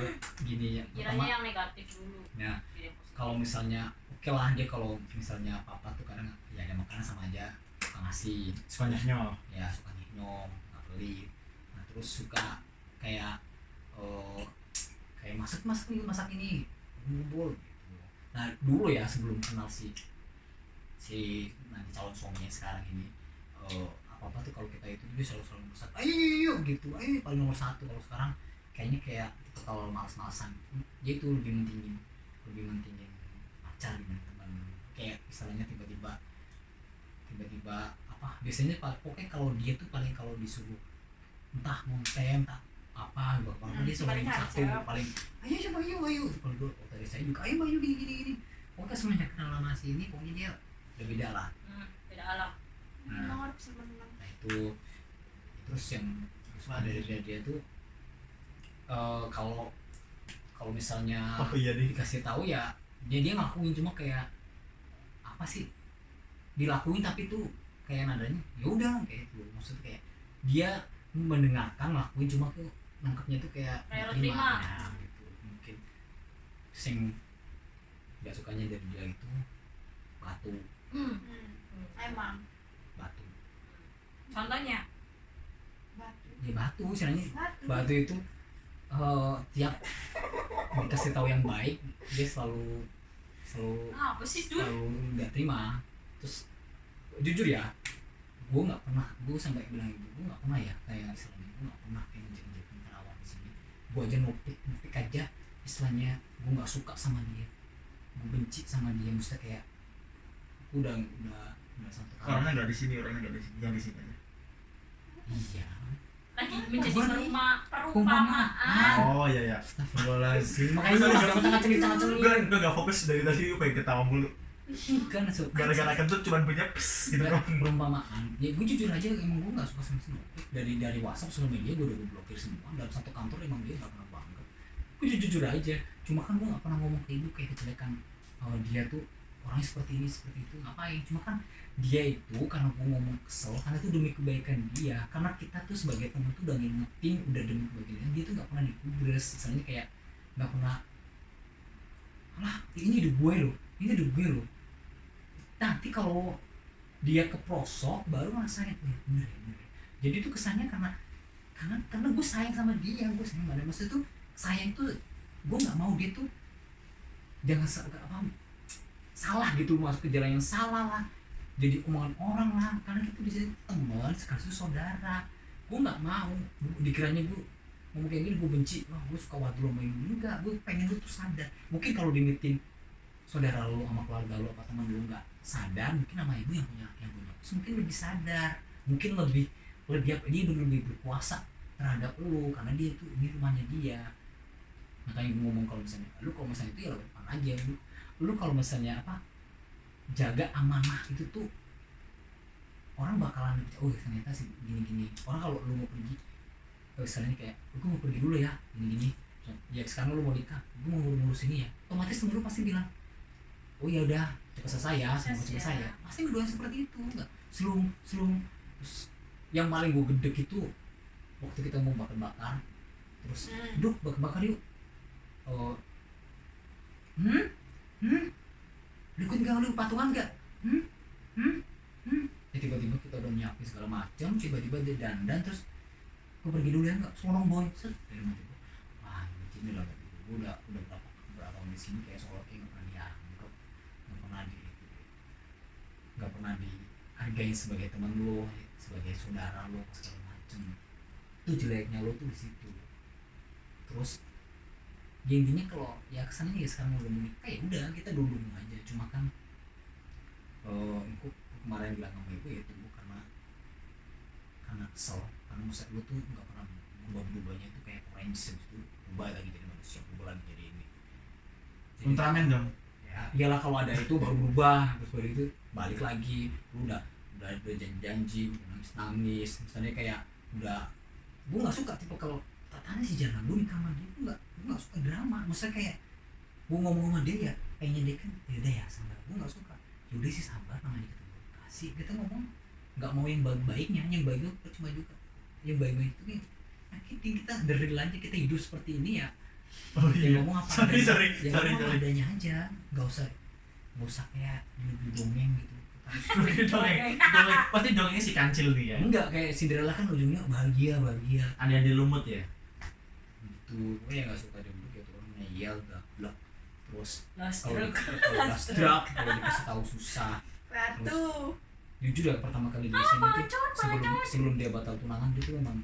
gini ya kiranya pertama yang negatif dulu nah tidak positif. kalau misalnya oke lah dia kalau misalnya apa tuh kadang ya ada makanan sama aja suka ngasih suka nyok. ya suka nyom nggak pelit nah terus suka kayak kayak masak ini ngumpul gitu nah dulu ya sebelum kenal si nanti calon suaminya sekarang ini apa tuh kalau kita itu dia selalu masak ayo gitu ayo paling nomor satu kalau sekarang kayaknya kayak itu kalau malas-malasan dia itu lebih mentingin pacar dibanding teman kayak misalnya tiba-tiba apa biasanya pokoknya kalau dia tuh paling kalau disuruh entah montem entah apa bang dia selalu paling nomor satu harus ya. paling ayo kalau dulu dari saya juga ayo gini pokoknya semenjak kenal lama si ini pokoknya dia udah beda lah beda alam emang harus menang nah itu terus yang suka dari dia tuh kalau misalnya Oh iya nih. dikasih tahu ya dia ngakuin cuma kayak apa sih dilakuin tapi tuh kayak nadanya ya udah kayak itu maksud kayak dia mendengarkan lakuin cuma tuh nangkepnya tuh kayak terima. ya, gitu mungkin sing nggak sukanya dari dia itu batu emang batu contohnya batu ya batu istilahnya batu batu itu tiap dikasih tahu yang baik dia selalu apa sih Dun? selalu nggak terima terus jujur ya gue nggak pernah gue sampai bilang itu gue nggak pernah ya kayak istilahnya gue nggak pernah kayak ngejekin kawan di sini gue aja nopik aja istilahnya gue nggak suka sama dia gue benci sama dia mesti kayak gue udah satu kali Orangnya nggak di sini, yang di sini aja. iya lagi menjadi Perumpamaan. perumpamaan Oh iya. astagfirullahaladzim makanya lu jangan tengah-tengah Gue nggak fokus dari tadi, gue pengen ketawa mulu. kan Gara-gara kentut cuma punya pss gitu Gak, doang. perumpamaan ya gue jujur aja emang gue gak suka sama si Nopik dari WhatsApp sosial media gue udah blokir semua dalam satu kantor emang dia gak pernah bangga gue jujur aja cuma kan gue gak pernah ngomong ke ibu kayak kejelekan dia tuh orangnya seperti ini seperti itu ngapain cuma kan dia itu karena gue ngomong kesel karena itu demi kebaikan dia karena kita tuh sebagai temen tuh udah ngingetin udah demi kebaikan dia tuh gak pernah digubres misalnya kayak gak pernah alah ini hidup gue loh nanti kalau dia keprosok baru ngerasain bener. Jadi itu kesannya karena gue sayang sama dia, gue sayang pada maksud itu sayang tuh gue nggak mau dia tuh jangan salah gitu masuk ke jalan yang salah lah jadi omongan orang lah karena kita bisa teman sekaligus saudara gue nggak mau dikiranya gue ngomong kayak gini gue benci gue suka waktu lo main enggak gue pengen lu tuh sadar mungkin kalau diingetin saudara lo sama keluarga lo apa teman lo nggak sadar mungkin sama ibu yang punya mungkin lebih sadar mungkin lebih apa dia lebih berkuasa terhadap lo karena dia tuh ini rumahnya dia makanya gue ngomong kalau misalnya lu kalau misalnya itu ya lo depan aja lu kalau misalnya apa jaga amanah itu tuh orang bakalan oh ternyata sih gini orang kalau lu mau pergi misalnya kayak gue mau pergi dulu ya gini ya sekarang lu mau nikah gue mau ngurus ini ya otomatis temen lu pasti bilang oh ya udah cepat selesai ya semoga cepat selesai ya pasti berdoa seperti itu enggak selum yang paling gue gedek itu waktu kita mau bakar terus duk bakar yuk ikut nggak lu patungan nggak ya tiba-tiba kita udah nyiapin segala macam jam tiba-tiba dia dandan terus gue pergi dulu ya nggak sonong boy set dari mati gue wah ini lah gue udah berapa tahun di sini kayak seolah kayak nggak pernah dianggap nggak pernah dihargai sebagai teman lo sebagai saudara lo segala macem itu jeleknya lo tuh di situ. Terus ya intinya kalau ya kesannya ya sekarang udah menikah ya udah kita dulu aja cuma kan aku kemarin bilang sama ibu ya itu karena kesel karena masa lu tuh nggak pernah berubahnya itu kayak orange itu berubah lagi jadi manusia berubah lagi jadi ini jadi, Ultraman dong. ya iyalah kalau ada itu baru berubah terus baru itu balik lagi lu udah janji nangis misalnya kayak udah gue nggak suka tipe kalau tatanya si jangan lu di kamar dia gue nggak suka drama maksudnya kayak gue ngomong sama dia ya pengen dia kan beda ya sabar gue nggak suka yaudah sih sabar namanya kita kasih kita ngomong nggak mau yang baik-baiknya yang baik itu percuma juga yang baik-baik itu nih kita dari aja kita hidup seperti ini ya Oh ya iya. ngomong apa Sorry. ngomong adanya aja nggak usah kayak dongeng gitu Dongeng. Pasti dongengnya si kancil nih ya. enggak kayak Cinderella kan ujungnya bahagia Ada di lumut ya. gitu gue ya nggak suka dia begitu gitu orang ngeyel gablek terus Last kalau drug. kalau dikasih tahu susah Batu. jujur ya pertama kali di sini tuh sebelum dia batal tunangan dia tuh memang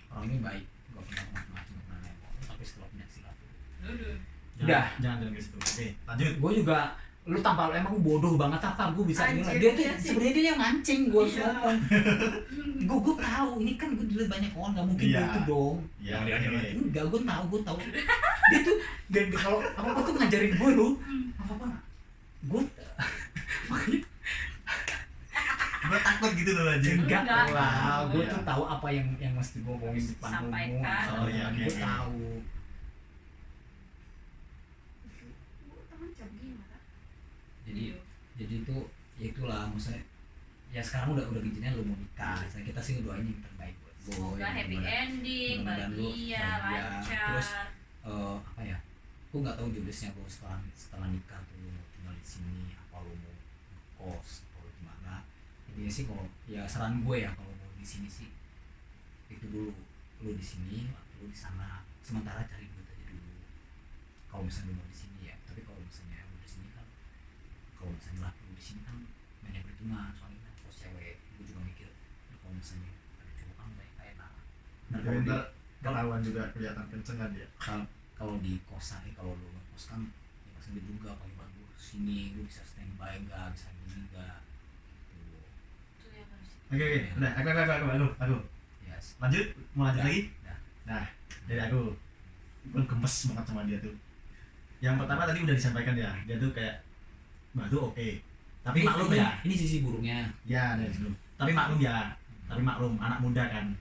orangnya baik gak pernah macam-macam gak pernah nempel tapi setelah punya silaturahmi udah Jangan ke situ. Oke, lanjut. gue juga lu tampal emang bodoh banget apa gue bisa Anjir, nilai dia tuh iya sih. sebenarnya dia yang mancing gue Iya. ngomong gue tahu ini kan gue dilihat banyak orang nggak mungkin Iya. gitu dong Iya, enggak gue tahu dia tuh kalau apa tuh ngajarin gue lu apa gue makanya Gue takut gitu loh aja. enggak Enggak. lah gue Iya. tuh tahu apa yang mesti gue ngomongin di depan umum Sampaikan. Oh, iya, gue oke. tahu Teman jam gimana? jadi itu ya itulah maksudnya ya sekarang udah izinnya lu mau nikah misalnya kita sih doain yang terbaik buat gue Semoga happy ending, mudah-mudahan lu bahagia, bahagia. Terus, lancar. apa ya gue nggak tahu jodohnya gue setelah nikah tuh lu mau tinggal di sini apa lu mau kos atau gimana intinya sih kalau ya saran gue ya kalau mau di sini sih itu dulu lu di sini lu di sana sementara cari duit aja dulu kalau misalnya lu mau di sini ya tapi kalau misalnya lu di sini kan kalau misalnya laki lu di sini kan banyak perhitungan soalnya kan kalau cewek gue juga mikir kalau misalnya ada cowok kan banyak enak nah kalau di Ketahuan juga kelihatan kenceng kan dia. kalau di kosan kalau lu ngekos kan ya pasti dia juga paling bagus sini lu bisa standby enggak bisa gini enggak gitu. Itu yang harus Oke, udah. Aku. Yes. Lanjut, mau lanjut lagi? Dah. Nah, dari aku. Gue gemes banget sama dia tuh. Yang pertama tadi udah disampaikan ya, dia tuh kayak batu oke. Tapi maklum ya. Ini sisi buruknya. Ya, dari dulu. Tapi maklum ya. Tapi maklum, anak muda kan.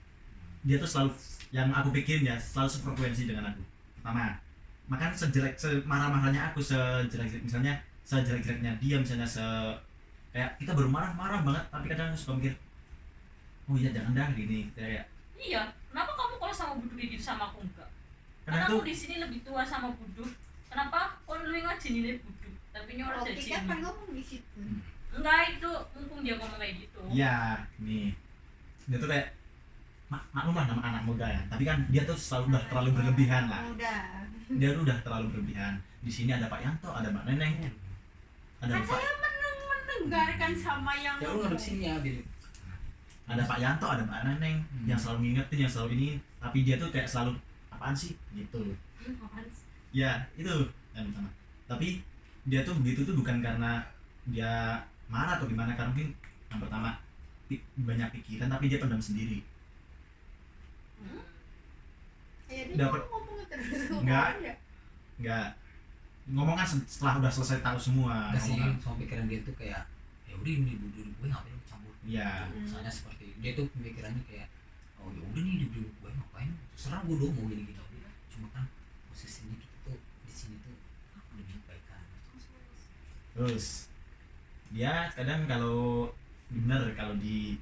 Dia tuh selalu yang aku pikirin ya, selalu sefrekuensi dengan aku. Pertama, makanya semarah-marahnya aku, misalnya sejelek-jeleknya dia, misalnya kayak kita baru marah-marah banget, tapi kadang aku suka mikir, oh iya jangan dah gini, kayak Iya, kenapa kamu kalau sama Budu kayak gitu sama aku enggak? kadang Karena tuh aku di sini lebih tua sama Budu. Kenapa? Kau lu ngaji nilai Budu, tapi nyorot Oke jadi kan sini. ngomong di situ. Enggak itu, mumpung dia ngomong kayak gitu. iya nih, dia tuh kayak maklum lah nama anak muda ya, tapi kan dia tuh selalu udah terlalu berlebihan lah, Udah. dia tuh udah terlalu berlebihan. Di sini ada Pak Yanto, ada Mbak Neneng, ada Kan Pak saya mendengarkan sama yang Ya lu ngadep sini ya Bil. ada Pak Yanto, ada Mbak Neneng yang selalu ngingetin, yang selalu ini, tapi dia tuh kayak selalu apaan sih gitu. Apaan sih? Ya itu yang pertama. Tapi dia tuh begitu tuh bukan karena dia marah atau gimana, karena mungkin yang pertama banyak pikiran tapi dia pendam sendiri. Ya dia Dapat- ngomong terus. Enggak. aja. Nggak ngomong kan setelah udah selesai tahu semua. Enggak sih, ngomong kan. sama pikiran dia tuh kayak ya udah ini dulu gue ngapain lu campur. Iya. Misalnya seperti dia tuh pemikirannya kayak oh ya udah nih dulu gue ngapain terserah gue dong mau gini gini cuma kan posisinya kita tuh di sini tuh lebih baik kan. Terus dia kadang kalau bener kalau di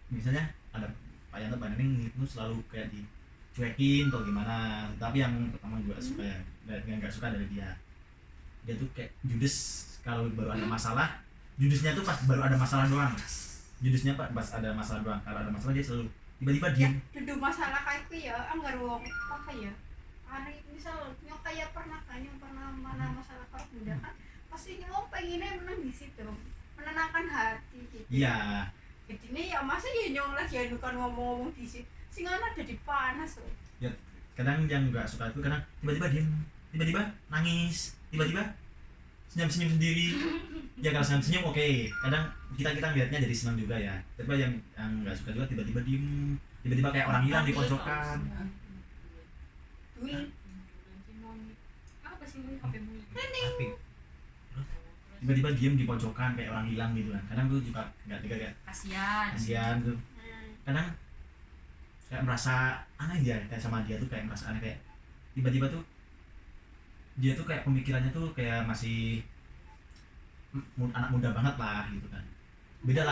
misalnya ada Pak Yanto, Pak Neneng itu selalu kayak dicuekin atau gimana. Tapi yang pertama gue suka ya, yang nggak suka dari dia tuh kayak judes kalau baru ada masalah. Judesnya tuh pas baru ada masalah doang. judusnya Pak pas ada masalah doang, kalau ada masalah dia selalu tiba-tiba diem. Duduk masalah kayak itu ya, anggar wong apa ya? Hari misal nyok kayak pernah mana masalah kalau udah kan pasti nyok pengennya menang di situ, menenangkan hati gitu. Iya. Jadi ini ya masa ya nyok lagi adukan ngomong-ngomong di situ, singana jadi panas loh. Ya, kadang yang nggak suka itu kadang tiba-tiba diem, tiba-tiba nangis, tiba-tiba senyum-senyum sendiri. Ya kalau senyum-senyum oke, kadang kita lihatnya jadi senang juga ya. Tapi yang nggak suka juga tiba-tiba diem, tiba-tiba kayak orang hilang di pojokan. Duit. Apa sih mau HP mu? Tapi Tiba-tiba diem di pojokan kayak orang hilang gitu kan. Kadang tuh juga nggak tega kayak kasihan tuh. Kadang kayak merasa aneh aja kayak sama dia tuh, kayak merasa aneh kayak tiba-tiba tuh dia tuh kayak pemikirannya tuh kayak masih anak muda banget lah gitu kan. Beda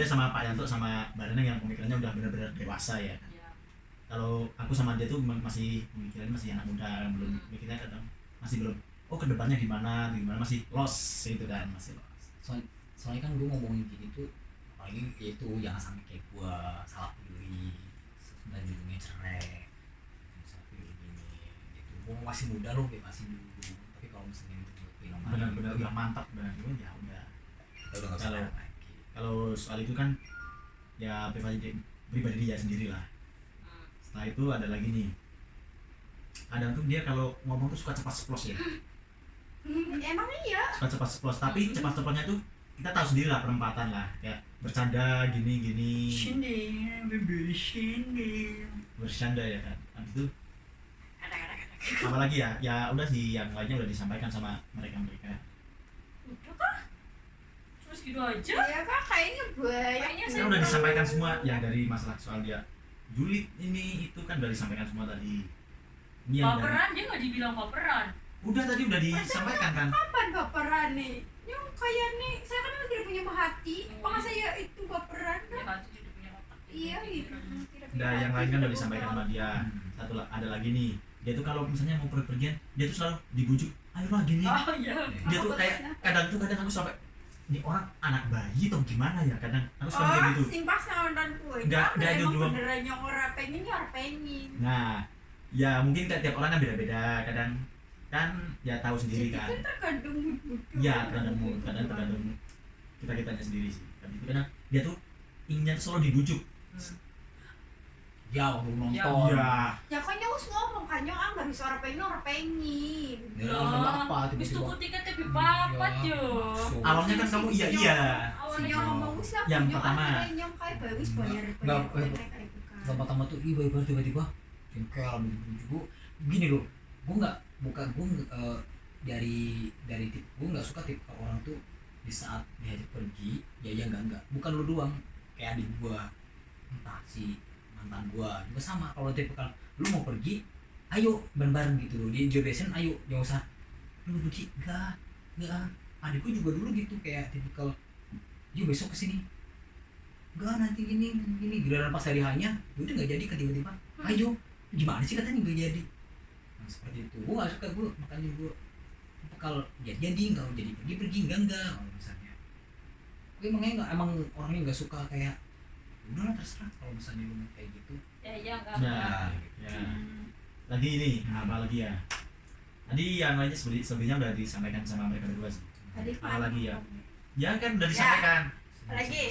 sama Pak Yanto sama Mbak Neneng yang pemikirannya udah benar-benar dewasa ya kan. Kalau aku sama dia tuh masih pemikirannya masih anak muda, belum mikirnya kadang masih belum kedepannya gimana masih lost gitu kan, masih lost. soalnya kan gue ngomongin gini tuh apalagi itu jangan sampai kayak gue salah pilih dan judulnya cerai, salah pilih gini gitu. Gue masih muda loh, bebasin dulu, tapi kalau misalnya itu film Benar-benar udah mantap benar itu ya udah. kita udah nggak usah Kalau- lagi. Kalau soal itu kan ya pribadi dia sendiri lah. Setelah itu ada lagi nih, kadang tuh dia kalau ngomong tuh suka cepat ceplos ya, Emang iya. suka cepat ceplos, tapi cepat ceplosnya tuh kita tahu sendiri lah penempatan lah, kayak bercanda gini bercanda ya kan. Habis itu apalagi ya udah sih, yang lainnya udah disampaikan sama mereka. Udah kah? Terus gitu aja? Ya kak kayaknya banyak. Kayaknya Kan udah disampaikan semua yang dari masalah soal dia julid ini itu kan udah disampaikan semua tadi. Ini yang dari, Baperan, dia nggak dibilang baperan. udah disampaikan kan. Kapan baperan nih? Yang kayak nih, saya kan tidak punya hati. Maka saya itu baperan Dia kan? kan tidak punya otak. Iya gitu. Udah yang lain kan udah disampaikan sama dia. Satu ada lagi nih, dia tuh kalau misalnya mau pergi-pergian, dia tuh selalu dibujuk, ayo lah gini. Oh iya. Dia tuh kayak kadang aku sampai ini orang anak bayi atau gimana ya, kadang aku suka kayak gitu. Sing pas nonton kue. Nggak itu doang. Beneran yang orang pengen ya orang pengen. Nah, ya mungkin tiap orang kan beda-beda, kadang kan ya tahu sendiri Jadi kan. kan tergantung mood. Iya, tergantung kita sendiri sih. Tapi itu kadang dia tuh inginnya selalu dibujuk. Ya waktu nonton Iya. Ya kan nyus ngomong kan nyong nggak bisa orang pengen. ya nonton apa Wis tiba-tiba tuku tiket tapi papat Ya, yo. langsung. Awalnya kan kamu iya. Si nyong ngomong wis lah. Yang nyong pertama. akhirnya nyong kayak bagus bayar Nggak, mereka itu kan. pertama tuh iba tiba-tiba jengkel gue gini loh, gue dari tip gue nggak suka tip orang tuh di saat diajak pergi ya enggak bukan lu doang, kayak adik gue entah si mantan gue juga sama. Kalau tip kalau lu mau pergi ayo bareng-bareng gitu loh, di duration ayo jangan usah lu pergi enggak adikku juga dulu gitu, kayak tipikal yuk besok kesini enggak nanti gini giliran pas hari hanya udah nggak jadi kan, tiba-tiba ayo gimana sih katanya nggak jadi. Nah, seperti itu gue nggak suka, gue makanya gue kalau jadi nggak jadi pergi enggak kalau misalnya gue emang orangnya nggak suka kayak udah lah terserah kalau misalnya lu kayak gitu. Ya enggak. Nah, ya. Lagi ini apa lagi ya? Tadi yang lainnya sebelumnya udah disampaikan sama mereka berdua sih. Tadi Apa lagi ya? ngomong. Ya kan udah disampaikan. Lagi.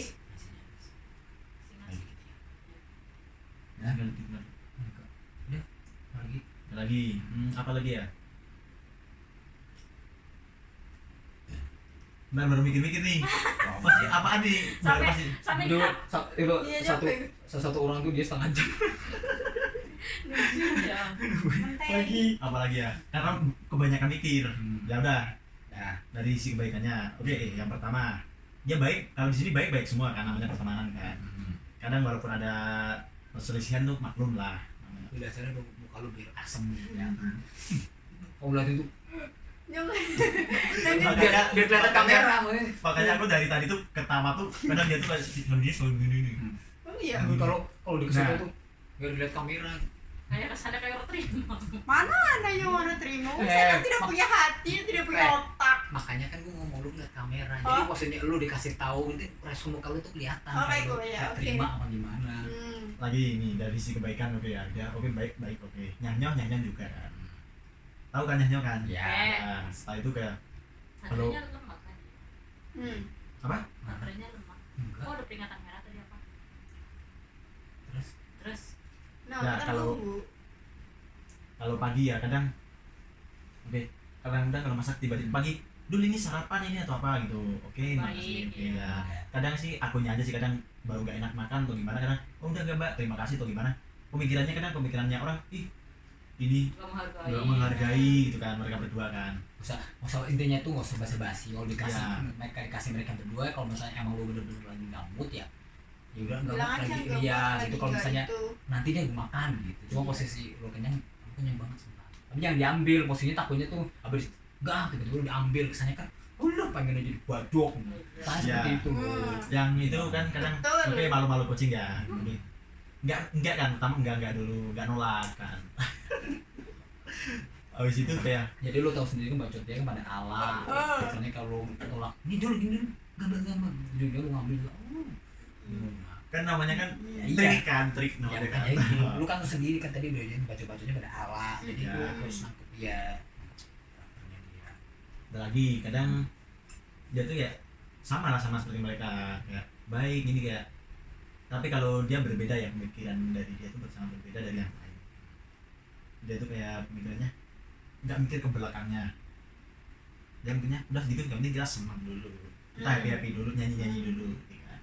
Ya, ganti. Udah lagi Lagi, apa lagi ya? Nah, baru mikir-mikir nih. Masih apaan nih? Sampai itu Iya, satu orang tuh dia setengah jam. ya. Menteng. Apa lagi ya? Karena kebanyakan mikir. Ya udah. Nah, Dari sisi kebaikannya. Oke, yang pertama, dia baik. Kalau di sini baik sama kan, namanya pertemanan kan. Kadang walaupun ada perselisihan tuh maklum lah. itu dasarnya muka lu biar asem ya kan. Kalau lihat itu Nyong. Makanya biar kelihatan kamera makanya. Makanya aku dari tadi tuh ketawa tuh kadang dia tuh kayak dia selalu gini. Oh iya. Kalau dikasih Nah. tuh biar lihat kamera. kayak kesana kayak orang terima. Mana ada yang orang terima? Saya kan tidak punya hati, tidak punya otak. Makanya kan gue ngomong lu ngeliat kamera. Oh. Jadi maksudnya lu dikasih tahu nanti respon muka lu tuh kelihatan. Oke, kalau lu gue ya, nggak oke. terima apa gimana. Lagi ini dari sisi kebaikan oke ya, dia oke baik oke. Nyanyi juga kan. Tahu kan nyanyi kan? Ya. Nah, setelah itu kayak Halo. Baterainya lemah kan? apa? Baterainya lemah. Enggak. Oh, ada peringatan merah tadi apa? Terus Nah, Ya, kita kalau- nunggu. Kalau pagi ya kadang oke, kadang-kadang kalau masak tiba-tiba pagi dulu ini sarapan ini atau apa gitu. Oke, Baik, makasih. Oke iya. ya. Kadang sih akunya aja sih kadang baru gak enak makan atau gimana kadang oh udah gak mbak terima kasih atau gimana. Pemikirannya orang ini gak menghargai. nggak menghargai gitu kan mereka berdua kan. Usah intinya tuh nggak usah basa-basi. Kalau dikasih Ya. mereka berdua, kalau misalnya emang lu bener-bener lagi gabut ya udah nggak Bilang aja lagi enggak iya lagi gitu. Kalau enggak misalnya itu. nanti dia gue makan gitu, cuma posisi lu kenyang, aku kenyang banget sebentar, tapi jangan diambil. Posisinya takutnya tuh habis gak tiba-tiba lu diambil, kesannya kan lu pengen jadi badok kan Iya. seperti itu. Yang itu kan kadang Betul. oke malu-malu kucing ya. Oke. Enggak kan pertama enggak dulu enggak nolak kan. Habis itu kayak Jadi lu tahu sendiri kan bacot dia kan pada kalah. Biasanya kalau nolak ini dulu gini gambar juga lu ngambil kan namanya kan Iya. trik ya, namanya kan. makanya lu kan sendiri kan tadi udah baca-bacanya pada ala, jadi Iya. lu harus nangkep dia karakternya dia. Ada lagi kadang dia tuh ya sama seperti mereka kayak baik ini kayak tapi kalau dia berbeda ya pemikiran dari dia tuh sangat berbeda dari yang lain. Dia tuh kayak pemikirannya nggak mikir ke belakangnya. Dia mikirnya udah sedikit yang penting kita senang dulu, kita happy dulu, nyanyi dulu gitu kan.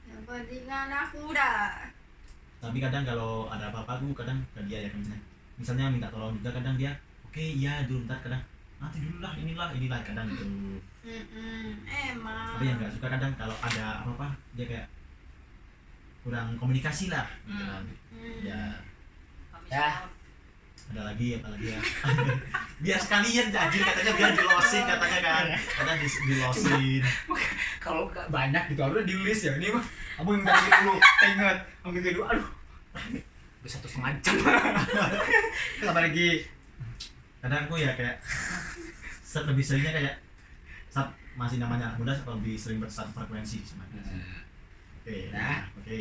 Yang penting kan aku dah. Tapi kadang kalau ada apa-apa aku kadang ke dia ya kan misalnya minta tolong juga kadang dia oke iya dulu ntar kadang nanti dulu lah inilah kadang gitu. Emang. Tapi yang nggak suka kadang kalau ada apa-apa dia kayak kurang komunikasi lah gitu kan. Ya Kami Ya. semua ada lagi apalagi ya biar sekalian jadi katanya biar di losin katanya kan kadang di losin. Kalau banyak gitu harusnya di list ya, ini mah kamu yang tadi dulu ingat kamu yang dulu aduh udah 1,5 jam apa lagi. Kadang aku ya kayak lebih seringnya kayak saat masih namanya anak muda lebih sering bersatu frekuensi sama dia. Oke Nah. oke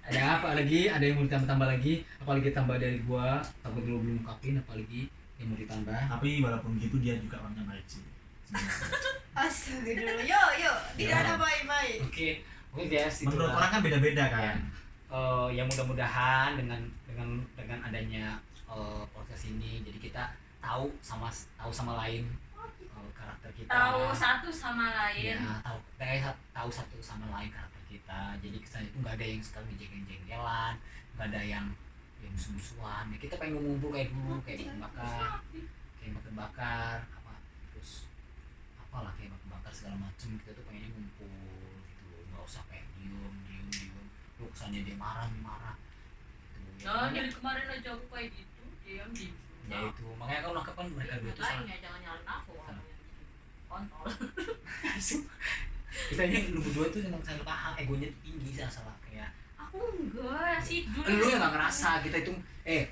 Ada apa lagi? Ada yang mau ditambah lagi? Apalagi tambah dari gua, takut dulu belum ungkapin, apalagi yang mau ditambah. tapi walaupun gitu dia juga orangnya baik sih sebenarnya. Astagfirullah. Yo, tidak ada baik-baik. Oke guys, Menurut itulah. orang kan beda-beda kan. Ya mudah-mudahan dengan adanya podcast ini, jadi kita tahu sama lain karakter kita. tahu satu sama lain. Ya, tahu satu sama lain karakter kita. Jadi kesannya itu nggak ada yang sekarang jengkel-jengkelan, nggak ada yang musuh-musuhan. Ya, kita pengen ngumpul kayak dulu, kayak bakar apa terus apalah kayak bakar segala macem. Kita tuh pengennya ngumpul gitu, nggak usah kayak diem. Lu kesannya dia marah gitu. Oh, dari kemarin aja aku kayak gitu, diam di. Ya itu makanya kalau nangkep kan mereka dua tuh Makanya jangan nyalain aku. Kontol. kita ini lu berdua tuh emang salah paham, egonya tuh tinggi salah kayak Aku enggak sih dulu. lu yang nggak ngerasa. Kita itu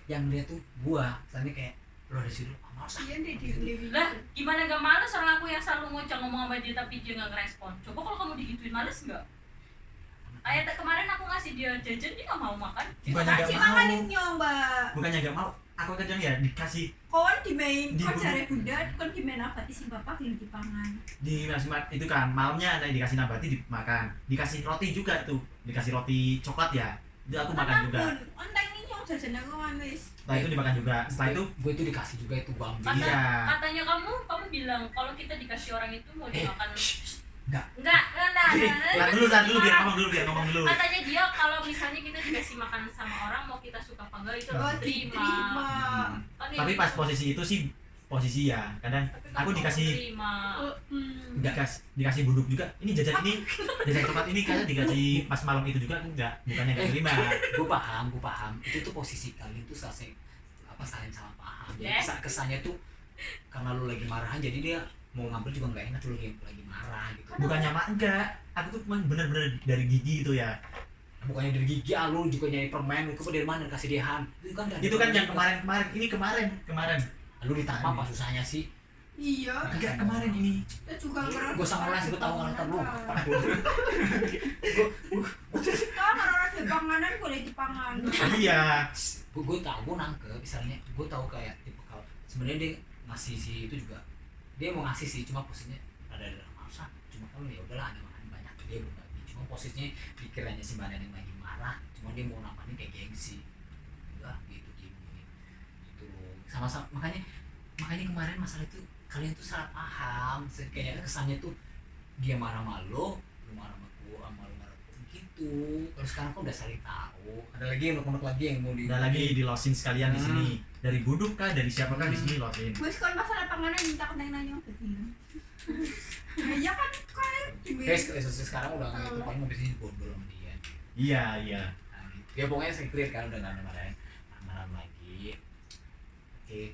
yang dia tuh gua kesannya kayak lu ada situ males ah. Iya deh. Lah, gimana gak males orang aku yang selalu ngoceh ngomong sama dia tapi dia gak ngerespon. Coba kalau kamu digituin males gak? Kayak kemarin aku ngasih dia jajan, dia gak mau makan. Bukannya nggak Kasih mau. makan yang nyoba. Bukannya nggak mau, aku kadang ya dikasih Kawan di main, Di kau bulu. cari kuda, kan di main apa sih bapak yang dipangan. itu kan malamnya ada dikasih nabati dimakan, dikasih roti juga tuh, dikasih roti coklat ya, itu aku makan juga. Enteng ini yang jajan aku kan wis. Setelah itu dimakan juga, setelah itu gue itu dikasih juga itu gua ambil. Iya. Katanya kamu bilang kalau kita dikasih orang itu mau dimakan. Enggak. Enggak. tar dulu biar ngomong dulu. Katanya dia kalau misalnya kita dikasih makanan sama orang mau kita suka apa enggak itu Oh, harus terima. diterima. Kan Tapi itu. pas posisi itu sih posisi ya, kadang Tapi aku kamu dikasih terima. dikasih buduk juga. Ini jajan coklat ini kalian dikasih pas malam itu juga aku bukannya nggak terima. Gue paham itu tuh posisi kalian tuh saling salah paham. Jadi Yes. kesannya tuh karena lu lagi marahan jadi dia mau ngambil juga nggak enak, lu lagi marah gitu. Bukannya enggak, aku tuh memang bener-bener dari gigi itu ya. bukannya dari gigi lu juga nyari permen, lu dari mana kasih dia Itu kan yang kemarin. Ini kemarin. lu ditambah apa susahnya sih? Iya. Enggak kemarin ini. Kita juga ngerasa. Gue sama les gue tahu karakter lu. Kan orang di panganan boleh dipangan. Iya. Gue tahu, gue nangkep misalnya gue tahu kayak tipe kalau sebenarnya dia ngasih si itu juga dia mau ngasih sih, cuma posisinya ada masa cuma kalau ya udahlah ada makan banyak dia belum bagi, cuma posisinya pikirannya si Mbak Neneng lagi marah, cuma dia mau nampanin kayak gengsi udah gitu gini gitu sama-sama. Makanya kemarin masalah itu kalian tuh salah paham, kayak kesannya tuh dia marah sama lo marah sama gue, sama lo marah gitu. Terus sekarang kok udah saling tahu. Ada lagi yang unek lagi yang mau Udah lagi di losin sekalian di sini. Dari Buduk kah, dari siapa kah di sini losin. Bos kalau masalah panganan minta ke nanya ke sini. Ya kan Guys, sekarang udah nggak itu paling habis ini bondol sama dia. Iya. Nah, gitu. Ya pokoknya saya clear kan udah nggak ada marah lagi. Oke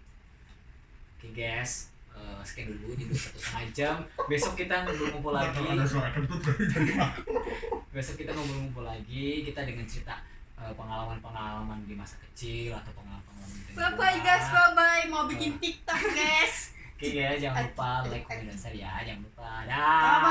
guys, sekian dulu di 1,5 jam. Besok kita ngumpul lagi. Besok kita ngumpul lagi. Kita dengan cerita pengalaman di masa kecil atau pengalaman di bye guys, bye mau bikin TikTok guys. Oke guys, jangan lupa like, comment, dan share ya. Jangan lupa. Dah. Bye.